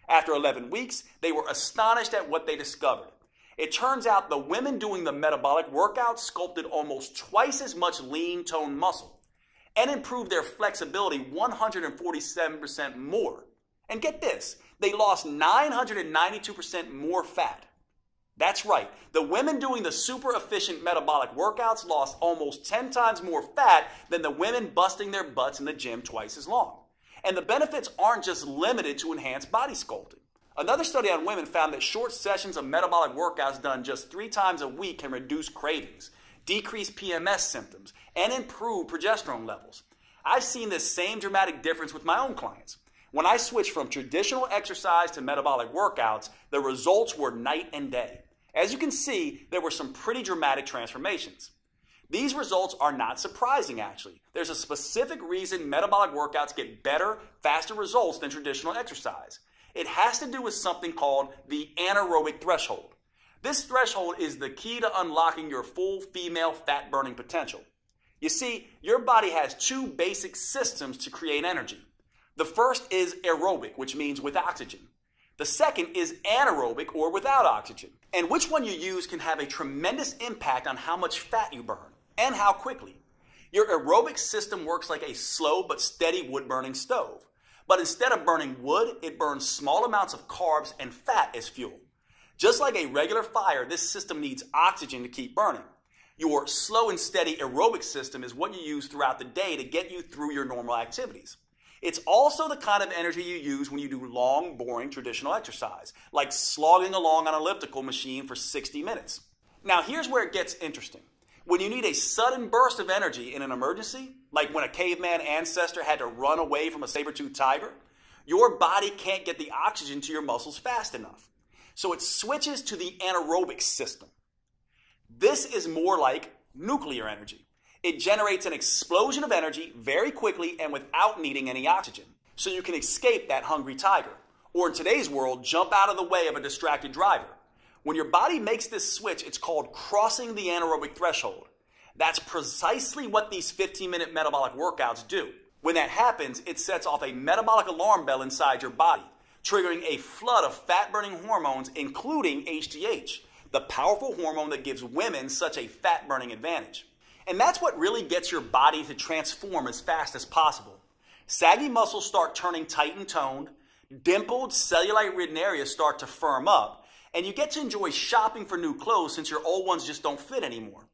After 11 weeks, they were astonished at what they discovered. It turns out the women doing the metabolic workouts sculpted almost twice as much lean toned muscle and improved their flexibility 147% more. And get this, they lost 992% more fat. That's right, the women doing the super efficient metabolic workouts lost almost 10 times more fat than the women busting their butts in the gym twice as long. And the benefits aren't just limited to enhanced body sculpting. Another study on women found that short sessions of metabolic workouts done just 3 times a week can reduce cravings, decrease PMS symptoms, and improve progesterone levels. I've seen this same dramatic difference with my own clients. When I switched from traditional exercise to metabolic workouts, the results were night and day. As you can see, there were some pretty dramatic transformations. These results are not surprising, actually. There's a specific reason metabolic workouts get better, faster results than traditional exercise. It has to do with something called the anaerobic threshold. This threshold is the key to unlocking your full female fat-burning potential. You see, your body has 2 basic systems to create energy. The first is aerobic, which means with oxygen. The second is anaerobic, or without oxygen. And which one you use can have a tremendous impact on how much fat you burn and how quickly. Your aerobic system works like a slow but steady wood-burning stove. But instead of burning wood, it burns small amounts of carbs and fat as fuel. Just like a regular fire, this system needs oxygen to keep burning. Your slow and steady aerobic system is what you use throughout the day to get you through your normal activities. It's also the kind of energy you use when you do long, boring traditional exercise, like slogging along on an elliptical machine for 60 minutes. Now, here's where it gets interesting. When you need a sudden burst of energy in an emergency, like when a caveman ancestor had to run away from a saber-toothed tiger, your body can't get the oxygen to your muscles fast enough. So it switches to the anaerobic system. This is more like nuclear energy. It generates an explosion of energy very quickly and without needing any oxygen. So you can escape that hungry tiger, or in today's world, jump out of the way of a distracted driver. When your body makes this switch, it's called crossing the anaerobic threshold. That's precisely what these 15-minute metabolic workouts do. When that happens, it sets off a metabolic alarm bell inside your body, triggering a flood of fat-burning hormones, including HGH, the powerful hormone that gives women such a fat-burning advantage. And that's what really gets your body to transform as fast as possible. Saggy muscles start turning tight and toned, dimpled, cellulite-ridden areas start to firm up, and you get to enjoy shopping for new clothes since your old ones just don't fit anymore.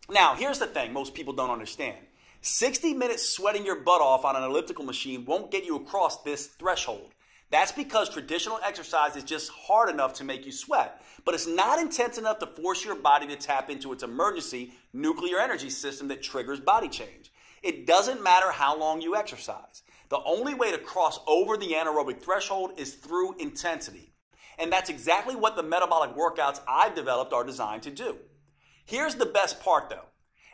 Now, here's the thing most people don't understand. 60 minutes sweating your butt off on an elliptical machine won't get you across this threshold. That's because traditional exercise is just hard enough to make you sweat, but it's not intense enough to force your body to tap into its emergency nuclear energy system that triggers body change. It doesn't matter how long you exercise. The only way to cross over the anaerobic threshold is through intensity. And that's exactly what the metabolic workouts I've developed are designed to do. Here's the best part though.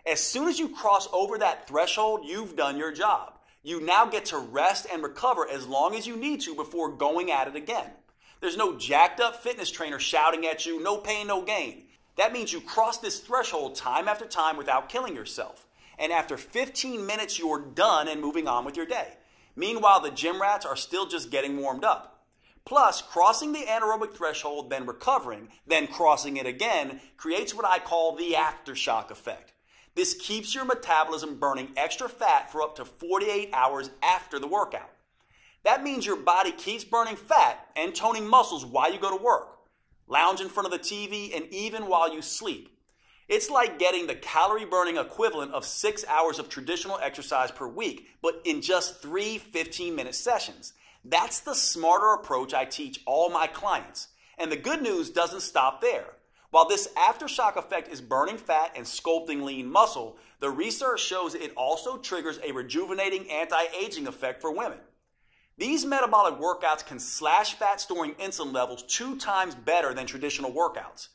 As soon as you cross over that threshold, you've done your job. You now get to rest and recover as long as you need to before going at it again. There's no jacked up fitness trainer shouting at you, no pain, no gain. That means you cross this threshold time after time without killing yourself. And after 15 minutes, you're done and moving on with your day. Meanwhile, the gym rats are still just getting warmed up. Plus, crossing the anaerobic threshold, then recovering, then crossing it again, creates what I call the aftershock effect. This keeps your metabolism burning extra fat for up to 48 hours after the workout. That means your body keeps burning fat and toning muscles while you go to work, lounge in front of the TV, and even while you sleep. It's like getting the calorie burning equivalent of 6 hours of traditional exercise per week, but in just 3 15-minute sessions. That's the smarter approach I teach all my clients. And the good news doesn't stop there. While this aftershock effect is burning fat and sculpting lean muscle, the research shows it also triggers a rejuvenating anti-aging effect for women. These metabolic workouts can slash fat-storing insulin levels 2 times better than traditional workouts,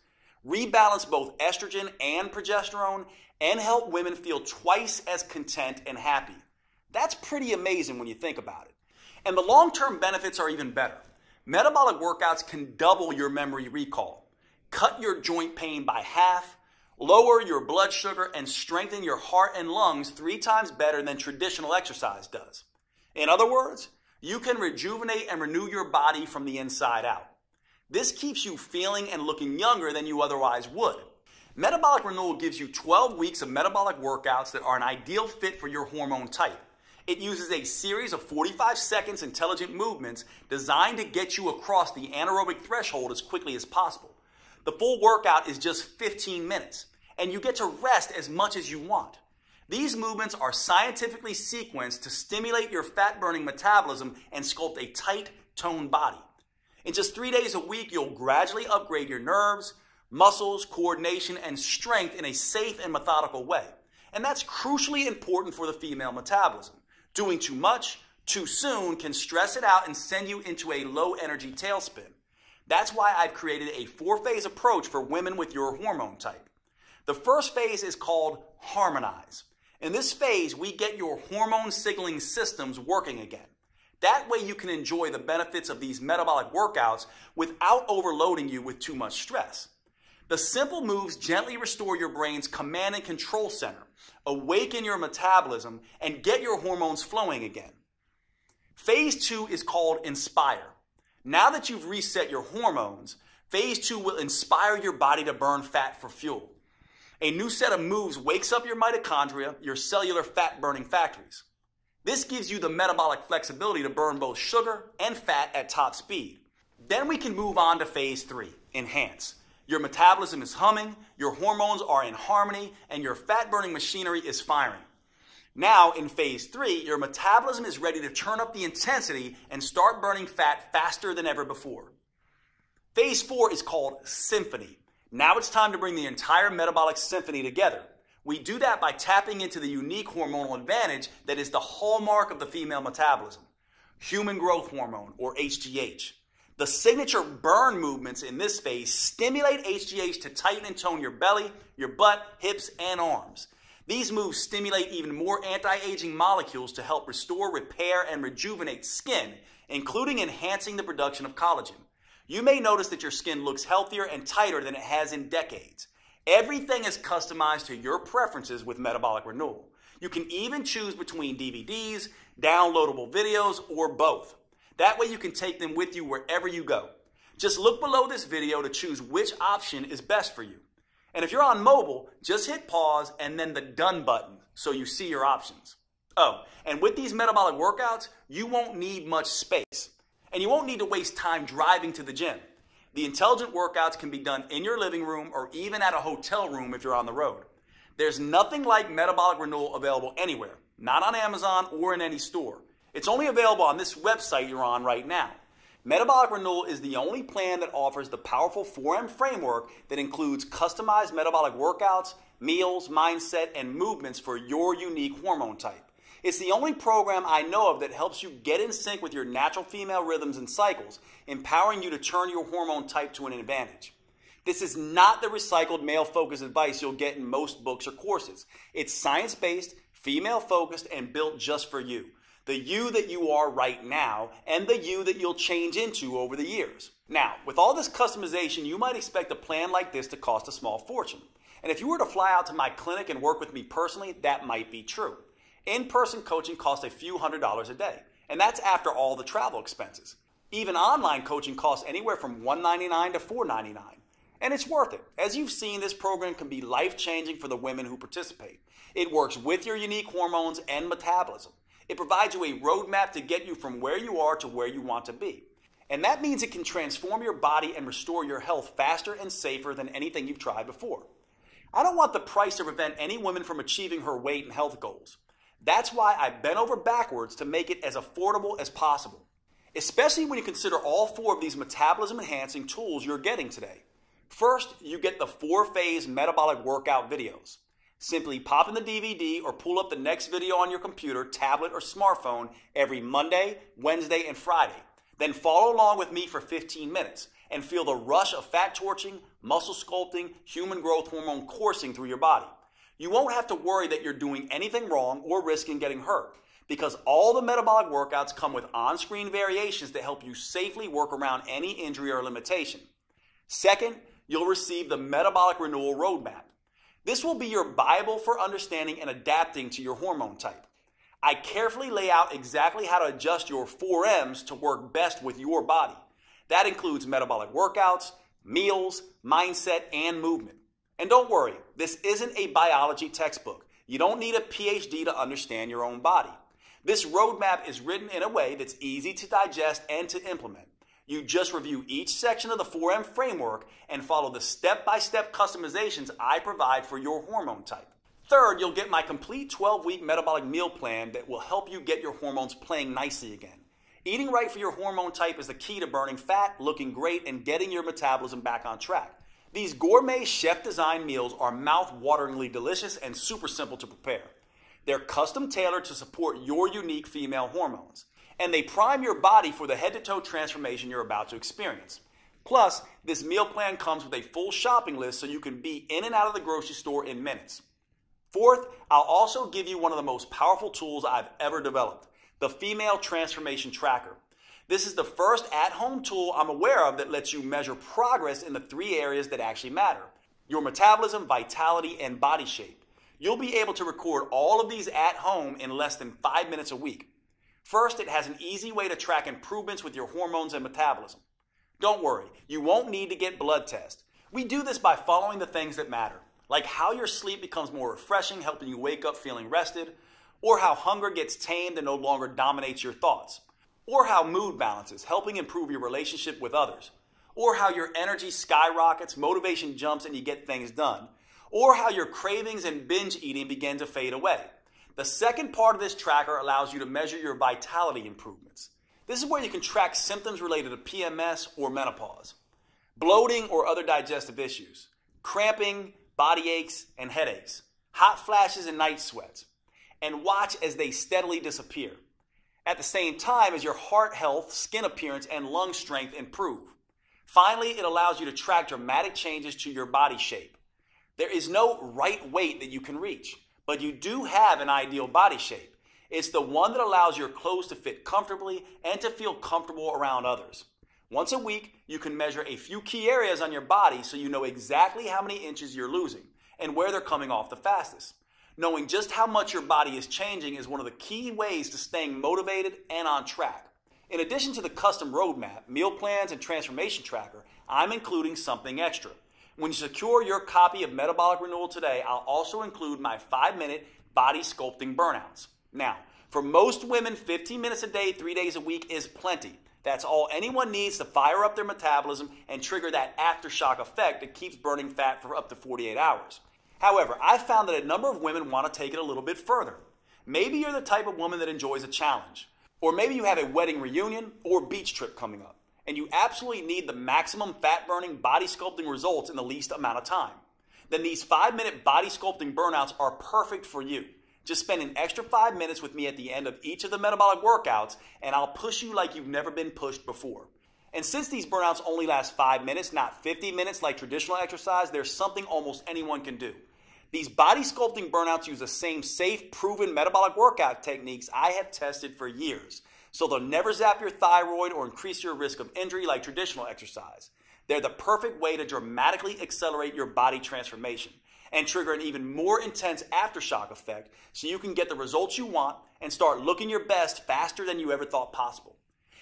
rebalance both estrogen and progesterone, and help women feel twice as content and happy. That's pretty amazing when you think about it. And the long-term benefits are even better. Metabolic workouts can double your memory recall, cut your joint pain by half, lower your blood sugar, and strengthen your heart and lungs 3 times better than traditional exercise does. In other words, you can rejuvenate and renew your body from the inside out. This keeps you feeling and looking younger than you otherwise would. Metabolic Renewal gives you 12 weeks of metabolic workouts that are an ideal fit for your hormone type. It uses a series of 45 seconds intelligent movements designed to get you across the anaerobic threshold as quickly as possible. The full workout is just 15 minutes, and you get to rest as much as you want. These movements are scientifically sequenced to stimulate your fat-burning metabolism and sculpt a tight, toned body. In just 3 days a week, you'll gradually upgrade your nerves, muscles, coordination, and strength in a safe and methodical way. And that's crucially important for the female metabolism. Doing too much, too soon can stress it out and send you into a low-energy tailspin. That's why I've created a 4-phase approach for women with your hormone type. The first phase is called Harmonize. In this phase, we get your hormone signaling systems working again. That way you can enjoy the benefits of these metabolic workouts without overloading you with too much stress. The simple moves gently restore your brain's command and control center, awaken your metabolism, and get your hormones flowing again. Phase 2 is called Inspire. Now that you've reset your hormones, phase 2 will inspire your body to burn fat for fuel. A new set of moves wakes up your mitochondria, your cellular fat-burning factories. This gives you the metabolic flexibility to burn both sugar and fat at top speed. Then we can move on to phase 3, Enhance. Your metabolism is humming, your hormones are in harmony, and your fat-burning machinery is firing. Now, in phase 3, your metabolism is ready to turn up the intensity and start burning fat faster than ever before. Phase 4 is called Symphony. Now it's time to bring the entire metabolic symphony together. We do that by tapping into the unique hormonal advantage that is the hallmark of the female metabolism, human growth hormone, or HGH. The signature burn movements in this phase stimulate HGH to tighten and tone your belly, your butt, hips, and arms. These moves stimulate even more anti-aging molecules to help restore, repair, and rejuvenate skin, including enhancing the production of collagen. You may notice that your skin looks healthier and tighter than it has in decades. Everything is customized to your preferences with Metabolic Renewal. You can even choose between DVDs, downloadable videos, or both. That way you can take them with you wherever you go. Just look below this video to choose which option is best for you. And if you're on mobile, just hit pause and then the done button so you see your options. Oh, and with these metabolic workouts, you won't need much space. And you won't need to waste time driving to the gym. The intelligent workouts can be done in your living room or even at a hotel room if you're on the road. There's nothing like Metabolic Renewal available anywhere, not on Amazon or in any store. It's only available on this website you're on right now. Metabolic Renewal is the only plan that offers the powerful 4M framework that includes customized metabolic workouts, meals, mindset, and movements for your unique hormone type. It's the only program I know of that helps you get in sync with your natural female rhythms and cycles, empowering you to turn your hormone type to an advantage. This is not the recycled male-focused advice you'll get in most books or courses. It's science-based, female-focused, and built just for you. The you that you are right now, and the you that you'll change into over the years. Now, with all this customization, you might expect a plan like this to cost a small fortune. And if you were to fly out to my clinic and work with me personally, that might be true. In-person coaching costs a few $100s a day, and that's after all the travel expenses. Even online coaching costs anywhere from $199 to $499. And it's worth it. As you've seen, this program can be life-changing for the women who participate. It works with your unique hormones and metabolism. It provides you a roadmap to get you from where you are to where you want to be. And that means it can transform your body and restore your health faster and safer than anything you've tried before. I don't want the price to prevent any woman from achieving her weight and health goals. That's why I bent over backwards to make it as affordable as possible, especially when you consider all 4 of these metabolism-enhancing tools you're getting today. First, you get the 4-phase metabolic workout videos. Simply pop in the DVD or pull up the next video on your computer, tablet, or smartphone every Monday, Wednesday, and Friday. Then follow along with me for 15 minutes and feel the rush of fat torching, muscle sculpting, human growth hormone coursing through your body. You won't have to worry that you're doing anything wrong or risking getting hurt, because all the metabolic workouts come with on-screen variations that help you safely work around any injury or limitation. Second, you'll receive the Metabolic Renewal Roadmap. This will be your Bible for understanding and adapting to your hormone type. I carefully lay out exactly how to adjust your 4Ms to work best with your body. That includes metabolic workouts, meals, mindset, and movement. And don't worry, this isn't a biology textbook. You don't need a PhD to understand your own body. This roadmap is written in a way that's easy to digest and to implement. You just review each section of the 4M framework and follow the step-by-step customizations I provide for your hormone type. Third, you'll get my complete 12-week metabolic meal plan that will help you get your hormones playing nicely again. Eating right for your hormone type is the key to burning fat, looking great, and getting your metabolism back on track. These gourmet chef-designed meals are mouth-wateringly delicious and super simple to prepare. They're custom-tailored to support your unique female hormones, and they prime your body for the head-to-toe transformation you're about to experience. Plus, this meal plan comes with a full shopping list so you can be in and out of the grocery store in minutes. Fourth, I'll also give you one of the most powerful tools I've ever developed, the Female Transformation Tracker. This is the first at-home tool I'm aware of that lets you measure progress in the 3 areas that actually matter: your metabolism, vitality, and body shape. You'll be able to record all of these at home in less than 5 minutes a week. First, it has an easy way to track improvements with your hormones and metabolism. Don't worry, you won't need to get blood tests. We do this by following the things that matter, like how your sleep becomes more refreshing, helping you wake up feeling rested, or how hunger gets tamed and no longer dominates your thoughts, or how mood balances, helping improve your relationship with others, or how your energy skyrockets, motivation jumps, and you get things done, or how your cravings and binge eating begin to fade away. The second part of this tracker allows you to measure your vitality improvements. This is where you can track symptoms related to PMS or menopause, bloating or other digestive issues, cramping, body aches and headaches, hot flashes and night sweats, and watch as they steadily disappear. At the same time as your heart health, skin appearance, and lung strength improve. Finally, it allows you to track dramatic changes to your body shape. There is no right weight that you can reach, but you do have an ideal body shape. It's the one that allows your clothes to fit comfortably and to feel comfortable around others. Once a week, you can measure a few key areas on your body so you know exactly how many inches you're losing and where they're coming off the fastest. Knowing just how much your body is changing is one of the key ways to staying motivated and on track. In addition to the custom roadmap, meal plans, and transformation tracker, I'm including something extra. When you secure your copy of Metabolic Renewal today, I'll also include my 5-minute body sculpting burnouts. Now, for most women, 15 minutes a day, 3 days a week is plenty. That's all anyone needs to fire up their metabolism and trigger that aftershock effect that keeps burning fat for up to 48 hours. However, I've found that a number of women want to take it a little bit further. Maybe you're the type of woman that enjoys a challenge. Or maybe you have a wedding reunion or beach trip coming up, and you absolutely need the maximum fat-burning body sculpting results in the least amount of time. Then these 5-minute body sculpting burnouts are perfect for you. Just spend an extra 5 minutes with me at the end of each of the metabolic workouts, and I'll push you like you've never been pushed before. And since these burnouts only last 5 minutes, not 50 minutes like traditional exercise, there's something almost anyone can do. These body sculpting burnouts use the same safe, proven metabolic workout techniques I have tested for years. So they'll never zap your thyroid or increase your risk of injury like traditional exercise. They're the perfect way to dramatically accelerate your body transformation and trigger an even more intense aftershock effect so you can get the results you want and start looking your best faster than you ever thought possible.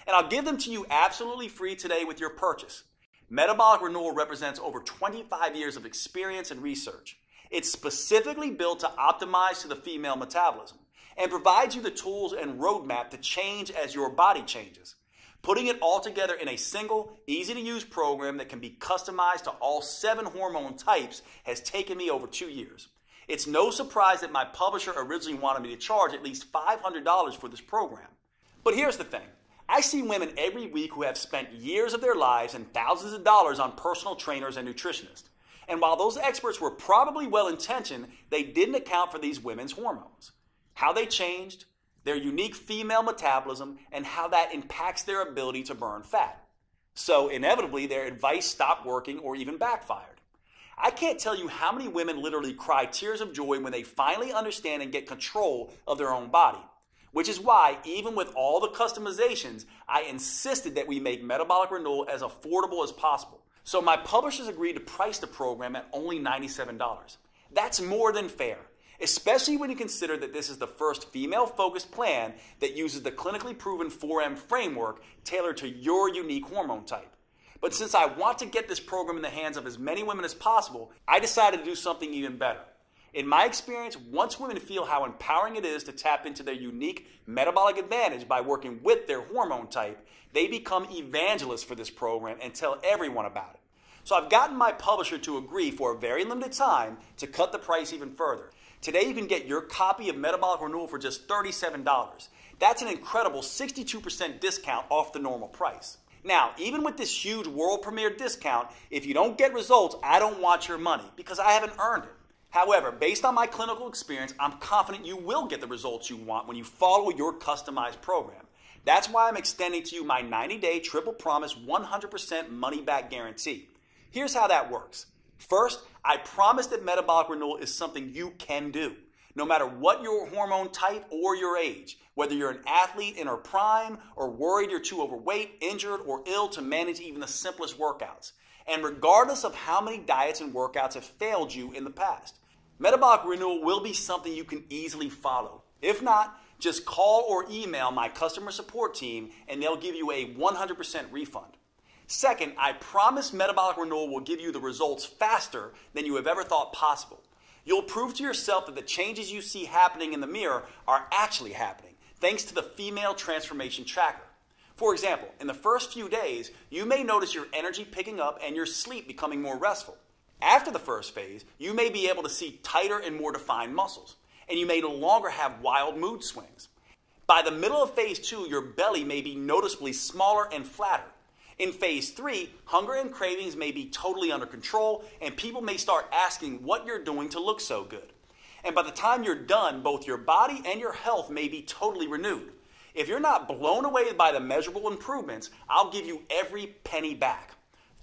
And I'll give them to you absolutely free today with your purchase. Metabolic Renewal represents over 25 years of experience and research. It's specifically built to optimize to the female metabolism and provides you the tools and roadmap to change as your body changes. Putting it all together in a single, easy-to-use program that can be customized to all 7 hormone types has taken me over 2 years. It's no surprise that my publisher originally wanted me to charge at least $500 for this program. But here's the thing. I see women every week who have spent years of their lives and thousands of dollars on personal trainers and nutritionists. And while those experts were probably well-intentioned, they didn't account for these women's hormones, how they changed, their unique female metabolism, and how that impacts their ability to burn fat. So inevitably, their advice stopped working or even backfired. I can't tell you how many women literally cry tears of joy when they finally understand and get control of their own body. Which is why, even with all the customizations, I insisted that we make Metabolic Renewal as affordable as possible. So my publishers agreed to price the program at only $97. That's more than fair, especially when you consider that this is the first female-focused plan that uses the clinically proven 4M framework tailored to your unique hormone type. But since I want to get this program in the hands of as many women as possible, I decided to do something even better. In my experience, once women feel how empowering it is to tap into their unique metabolic advantage by working with their hormone type, they become evangelists for this program and tell everyone about it. So I've gotten my publisher to agree for a very limited time to cut the price even further. Today you can get your copy of Metabolic Renewal for just $37. That's an incredible 62% discount off the normal price. Now, even with this huge world premiere discount, if you don't get results, I don't want your money because I haven't earned it. However, based on my clinical experience, I'm confident you will get the results you want when you follow your customized program. That's why I'm extending to you my 90-day triple promise 100% money-back guarantee. Here's how that works. First, I promise that Metabolic Renewal is something you can do, no matter what your hormone type or your age, whether you're an athlete in her prime or worried you're too overweight, injured, or ill to manage even the simplest workouts, and regardless of how many diets and workouts have failed you in the past. Metabolic Renewal will be something you can easily follow. If not, just call or email my customer support team and they'll give you a 100% refund. Second, I promise Metabolic Renewal will give you the results faster than you have ever thought possible. You'll prove to yourself that the changes you see happening in the mirror are actually happening, thanks to the female transformation tracker. For example, in the first few days, you may notice your energy picking up and your sleep becoming more restful. After the first phase, you may be able to see tighter and more defined muscles, and you may no longer have wild mood swings. By the middle of phase 2, your belly may be noticeably smaller and flatter. In phase 3, hunger and cravings may be totally under control, and people may start asking what you're doing to look so good. And by the time you're done, both your body and your health may be totally renewed. If you're not blown away by the measurable improvements, I'll give you every penny back.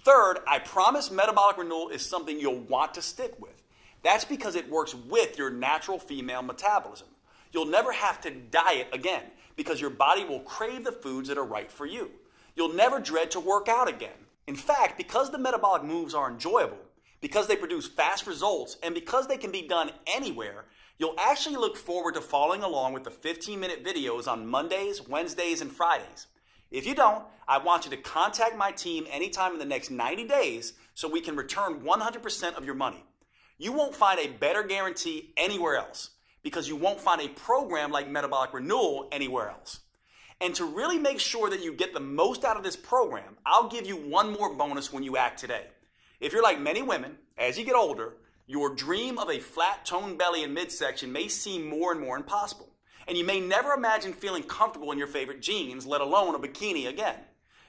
Third, I promise Metabolic Renewal is something you'll want to stick with. That's because it works with your natural female metabolism. You'll never have to diet again because your body will crave the foods that are right for you. You'll never dread to work out again. In fact, because the metabolic moves are enjoyable, because they produce fast results, and because they can be done anywhere, you'll actually look forward to following along with the 15-minute videos on Mondays, Wednesdays, and Fridays. If you don't, I want you to contact my team anytime in the next 90 days so we can return 100% of your money. You won't find a better guarantee anywhere else because you won't find a program like Metabolic Renewal anywhere else. And to really make sure that you get the most out of this program, I'll give you one more bonus when you act today. If you're like many women, as you get older, your dream of a flat toned belly and midsection may seem more and more impossible. And you may never imagine feeling comfortable in your favorite jeans, let alone a bikini again.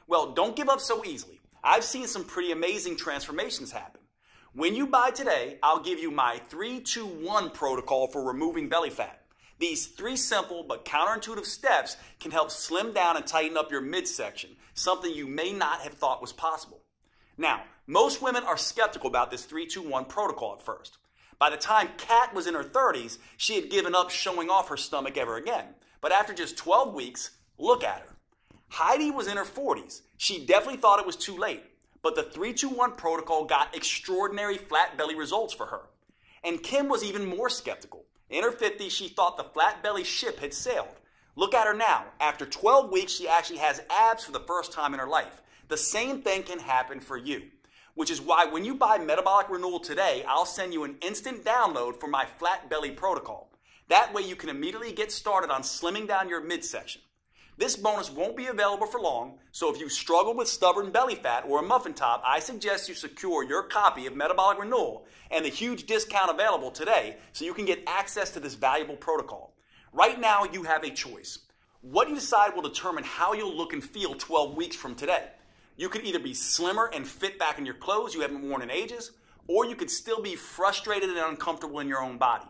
Well, don't give up so easily. I've seen some pretty amazing transformations happen. When you buy today, I'll give you my 3-2-1 protocol for removing belly fat. These 3 simple but counterintuitive steps can help slim down and tighten up your midsection, something you may not have thought was possible. Now, most women are skeptical about this 3-2-1 protocol at first. By the time Kat was in her 30s, she had given up showing off her stomach ever again. But after just 12 weeks, look at her. Heidi was in her 40s. She definitely thought it was too late. But the 3-2-1 protocol got extraordinary flat belly results for her. And Kim was even more skeptical. In her 50s, she thought the flat belly ship had sailed. Look at her now. After 12 weeks, she actually has abs for the first time in her life. The same thing can happen for you. Which is why when you buy Metabolic Renewal today, I'll send you an instant download for my flat belly protocol. That way you can immediately get started on slimming down your midsection. This bonus won't be available for long, so if you struggle with stubborn belly fat or a muffin top, I suggest you secure your copy of Metabolic Renewal and the huge discount available today so you can get access to this valuable protocol. Right now, you have a choice. What you decide will determine how you'll look and feel 12 weeks from today. You could either be slimmer and fit back in your clothes you haven't worn in ages, or you could still be frustrated and uncomfortable in your own body.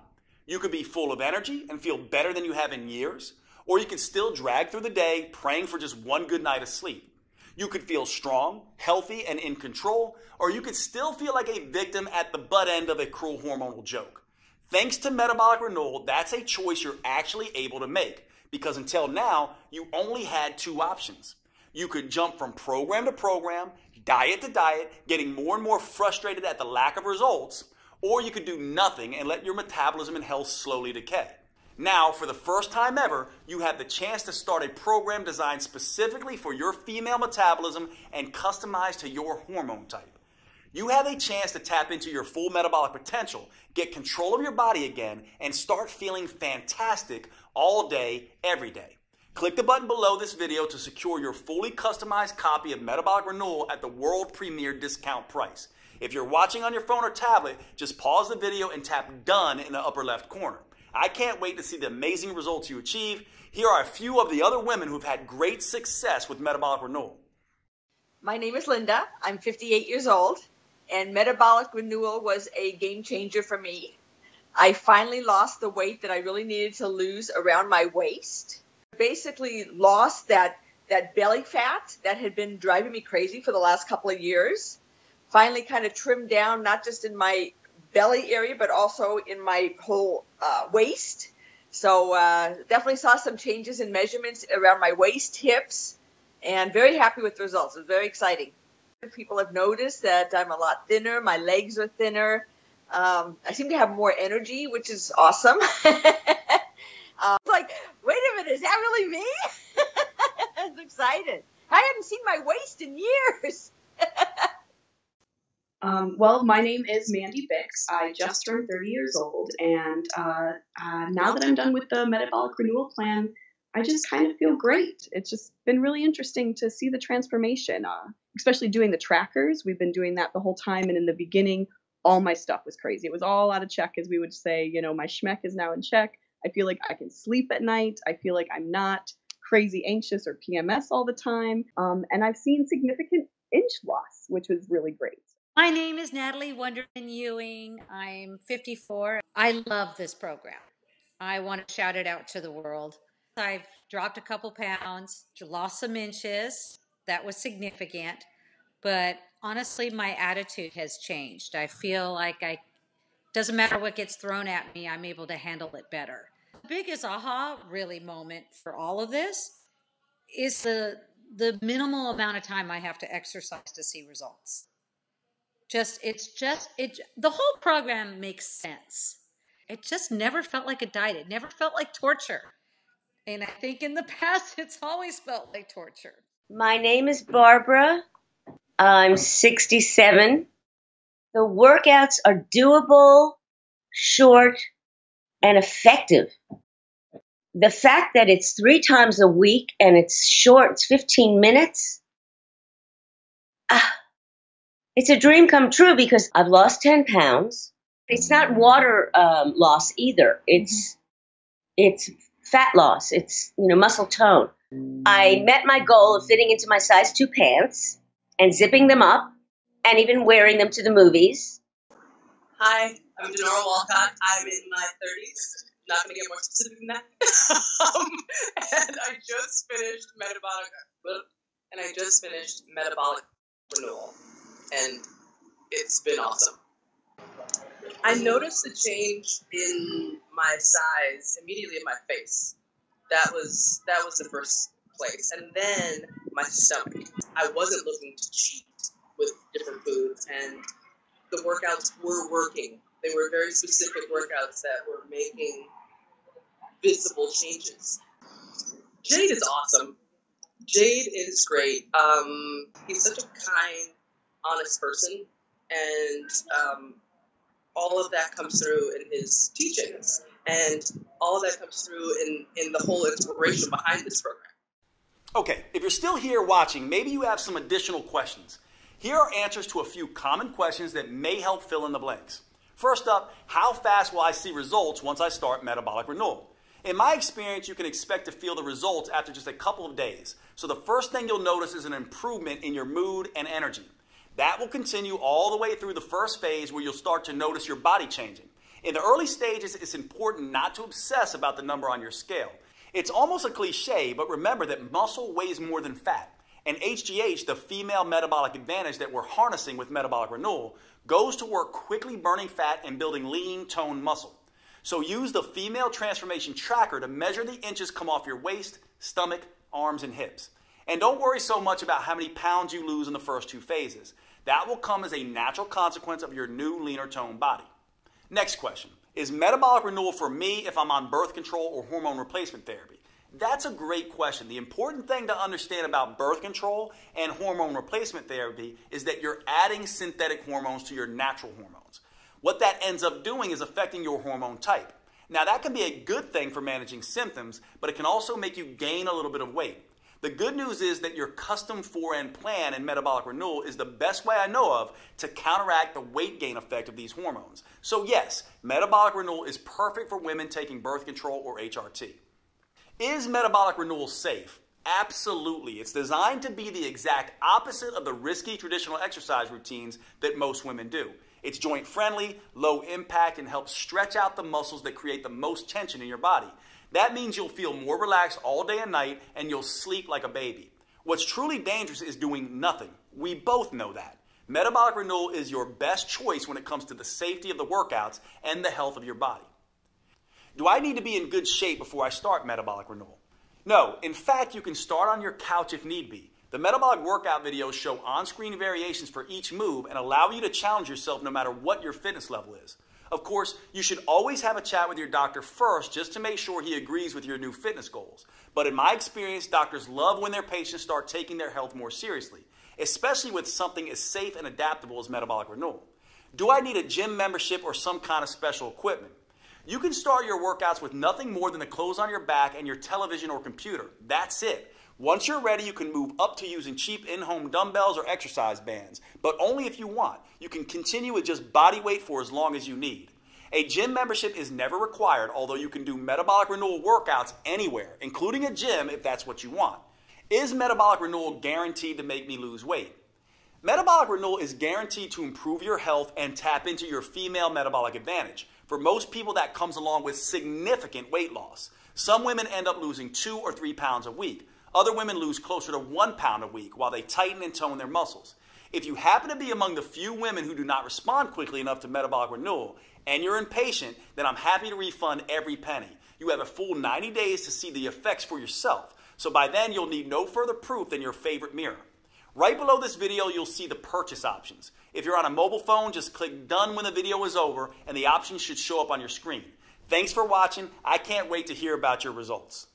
You could be full of energy and feel better than you have in years, or you could still drag through the day praying for just one good night of sleep. You could feel strong, healthy, and in control, or you could still feel like a victim at the butt end of a cruel hormonal joke. Thanks to Metabolic Renewal, that's a choice you're actually able to make, because until now, you only had 2 options. You could jump from program to program, diet to diet, getting more and more frustrated at the lack of results, or you could do nothing and let your metabolism and health slowly decay. Now, for the first time ever, you have the chance to start a program designed specifically for your female metabolism and customized to your hormone type. You have a chance to tap into your full metabolic potential, get control of your body again, and start feeling fantastic all day, every day. Click the button below this video to secure your fully customized copy of Metabolic Renewal at the world premiere discount price. If you're watching on your phone or tablet, just pause the video and tap Done in the upper left corner. I can't wait to see the amazing results you achieve. Here are a few of the other women who've had great success with Metabolic Renewal. My name is Linda. I'm 58 years old, and Metabolic Renewal was a game changer for me. I finally lost the weight that I really needed to lose around my waist. Basically lost that belly fat that had been driving me crazy for the last couple of years. Finally kind of trimmed down, not just in my belly area, but also in my whole waist. So definitely saw some changes in measurements around my waist, hips, and very happy with the results. It was very exciting. People have noticed that I'm a lot thinner. My legs are thinner. I seem to have more energy, which is awesome. Like, wait a minute, is that really me? I was excited. I hadn't seen my waist in years. Well, my name is Mandy Bix. I just turned 30 years old, and now that I'm done with the Metabolic Renewal plan, I just kind of feel great. It's just been really interesting to see the transformation, especially doing the trackers. We've been doing that the whole time, and in the beginning, all my stuff was crazy. It was all out of check, as we would say. You know, my schmeck is now in check. I feel like I can sleep at night. I feel like I'm not crazy anxious or PMS all the time. And I've seen significant inch loss, which was really great. My name is Natalie Wonderman Ewing. I'm 54. I love this program. I want to shout it out to the world. I've dropped a couple pounds, lost some inches. That was significant. But honestly, my attitude has changed. I feel like doesn't matter what gets thrown at me, I'm able to handle it better. The biggest aha really moment for all of this is the minimal amount of time I have to exercise to see results. The whole program makes sense. It just never felt like a diet. It never felt like torture. And I think in the past, it's always felt like torture. My name is Barbara. I'm 67. The workouts are doable, short, and effective. The fact that it's 3 times a week and it's short, it's 15 minutes, it's a dream come true because I've lost 10 pounds. It's not water loss either. It's fat loss. It's, muscle tone. I met my goal of fitting into my size 2 pants and zipping them up and even wearing them to the movies. Hi, I'm Denora Walcott. I'm in my 30s. Not going to get more specific than that. And I just finished Metabolic Renewal, and it's been awesome. I noticed the change in my size immediately in my face. That was the first place, and then my stomach. I wasn't looking to cheat with different foods, and the workouts were working. They were very specific workouts that were making visible changes. Jade is awesome. Jade is great. He's such a kind, honest person, and all of that comes through in his teachings, and all of that comes through in the whole inspiration behind this program. Okay, if you're still here watching, maybe you have some additional questions. Here are answers to a few common questions that may help fill in the blanks. First up, how fast will I see results once I start Metabolic Renewal? In my experience, you can expect to feel the results after just a couple of days. So the first thing you'll notice is an improvement in your mood and energy. That will continue all the way through the first phase where you'll start to notice your body changing. In the early stages, it's important not to obsess about the number on your scale. It's almost a cliche, but remember that muscle weighs more than fat. And HGH, the female metabolic advantage that we're harnessing with Metabolic Renewal, goes to work quickly burning fat and building lean, toned muscle. So use the female transformation tracker to measure the inches come off your waist, stomach, arms, and hips. And don't worry so much about how many pounds you lose in the first 2 phases. That will come as a natural consequence of your new, leaner toned body. Next question. Is Metabolic Renewal for me if I'm on birth control or hormone replacement therapy? That's a great question. The important thing to understand about birth control and hormone replacement therapy is that you're adding synthetic hormones to your natural hormones. What that ends up doing is affecting your hormone type. Now, that can be a good thing for managing symptoms, but it can also make you gain a little bit of weight. The good news is that your custom 4N plan in Metabolic Renewal is the best way I know of to counteract the weight gain effect of these hormones. So yes, Metabolic Renewal is perfect for women taking birth control or HRT. Is Metabolic Renewal safe? Absolutely. It's designed to be the exact opposite of the risky traditional exercise routines that most women do. It's joint friendly, low impact, and helps stretch out the muscles that create the most tension in your body. That means you'll feel more relaxed all day and night, and you'll sleep like a baby. What's truly dangerous is doing nothing. We both know that. Metabolic Renewal is your best choice when it comes to the safety of the workouts and the health of your body. Do I need to be in good shape before I start Metabolic Renewal? No. In fact, you can start on your couch if need be. The metabolic workout videos show on-screen variations for each move and allow you to challenge yourself no matter what your fitness level is. Of course, you should always have a chat with your doctor first just to make sure he agrees with your new fitness goals. But in my experience, doctors love when their patients start taking their health more seriously, especially with something as safe and adaptable as Metabolic Renewal. Do I need a gym membership or some kind of special equipment? You can start your workouts with nothing more than the clothes on your back and your television or computer. That's it. Once you're ready, you can move up to using cheap in-home dumbbells or exercise bands, but only if you want. You can continue with just body weight for as long as you need. A gym membership is never required, although you can do Metabolic Renewal workouts anywhere, including a gym if that's what you want. Is Metabolic Renewal guaranteed to make me lose weight? Metabolic Renewal is guaranteed to improve your health and tap into your female metabolic advantage. For most people, that comes along with significant weight loss. Some women end up losing 2 or 3 pounds a week. Other women lose closer to 1 pound a week while they tighten and tone their muscles. If you happen to be among the few women who do not respond quickly enough to Metabolic Renewal and you're impatient, then I'm happy to refund every penny. You have a full 90 days to see the effects for yourself. So by then, you'll need no further proof than your favorite mirror. Right below this video, you'll see the purchase options. If you're on a mobile phone, just click done when the video is over and the options should show up on your screen. Thanks for watching. I can't wait to hear about your results.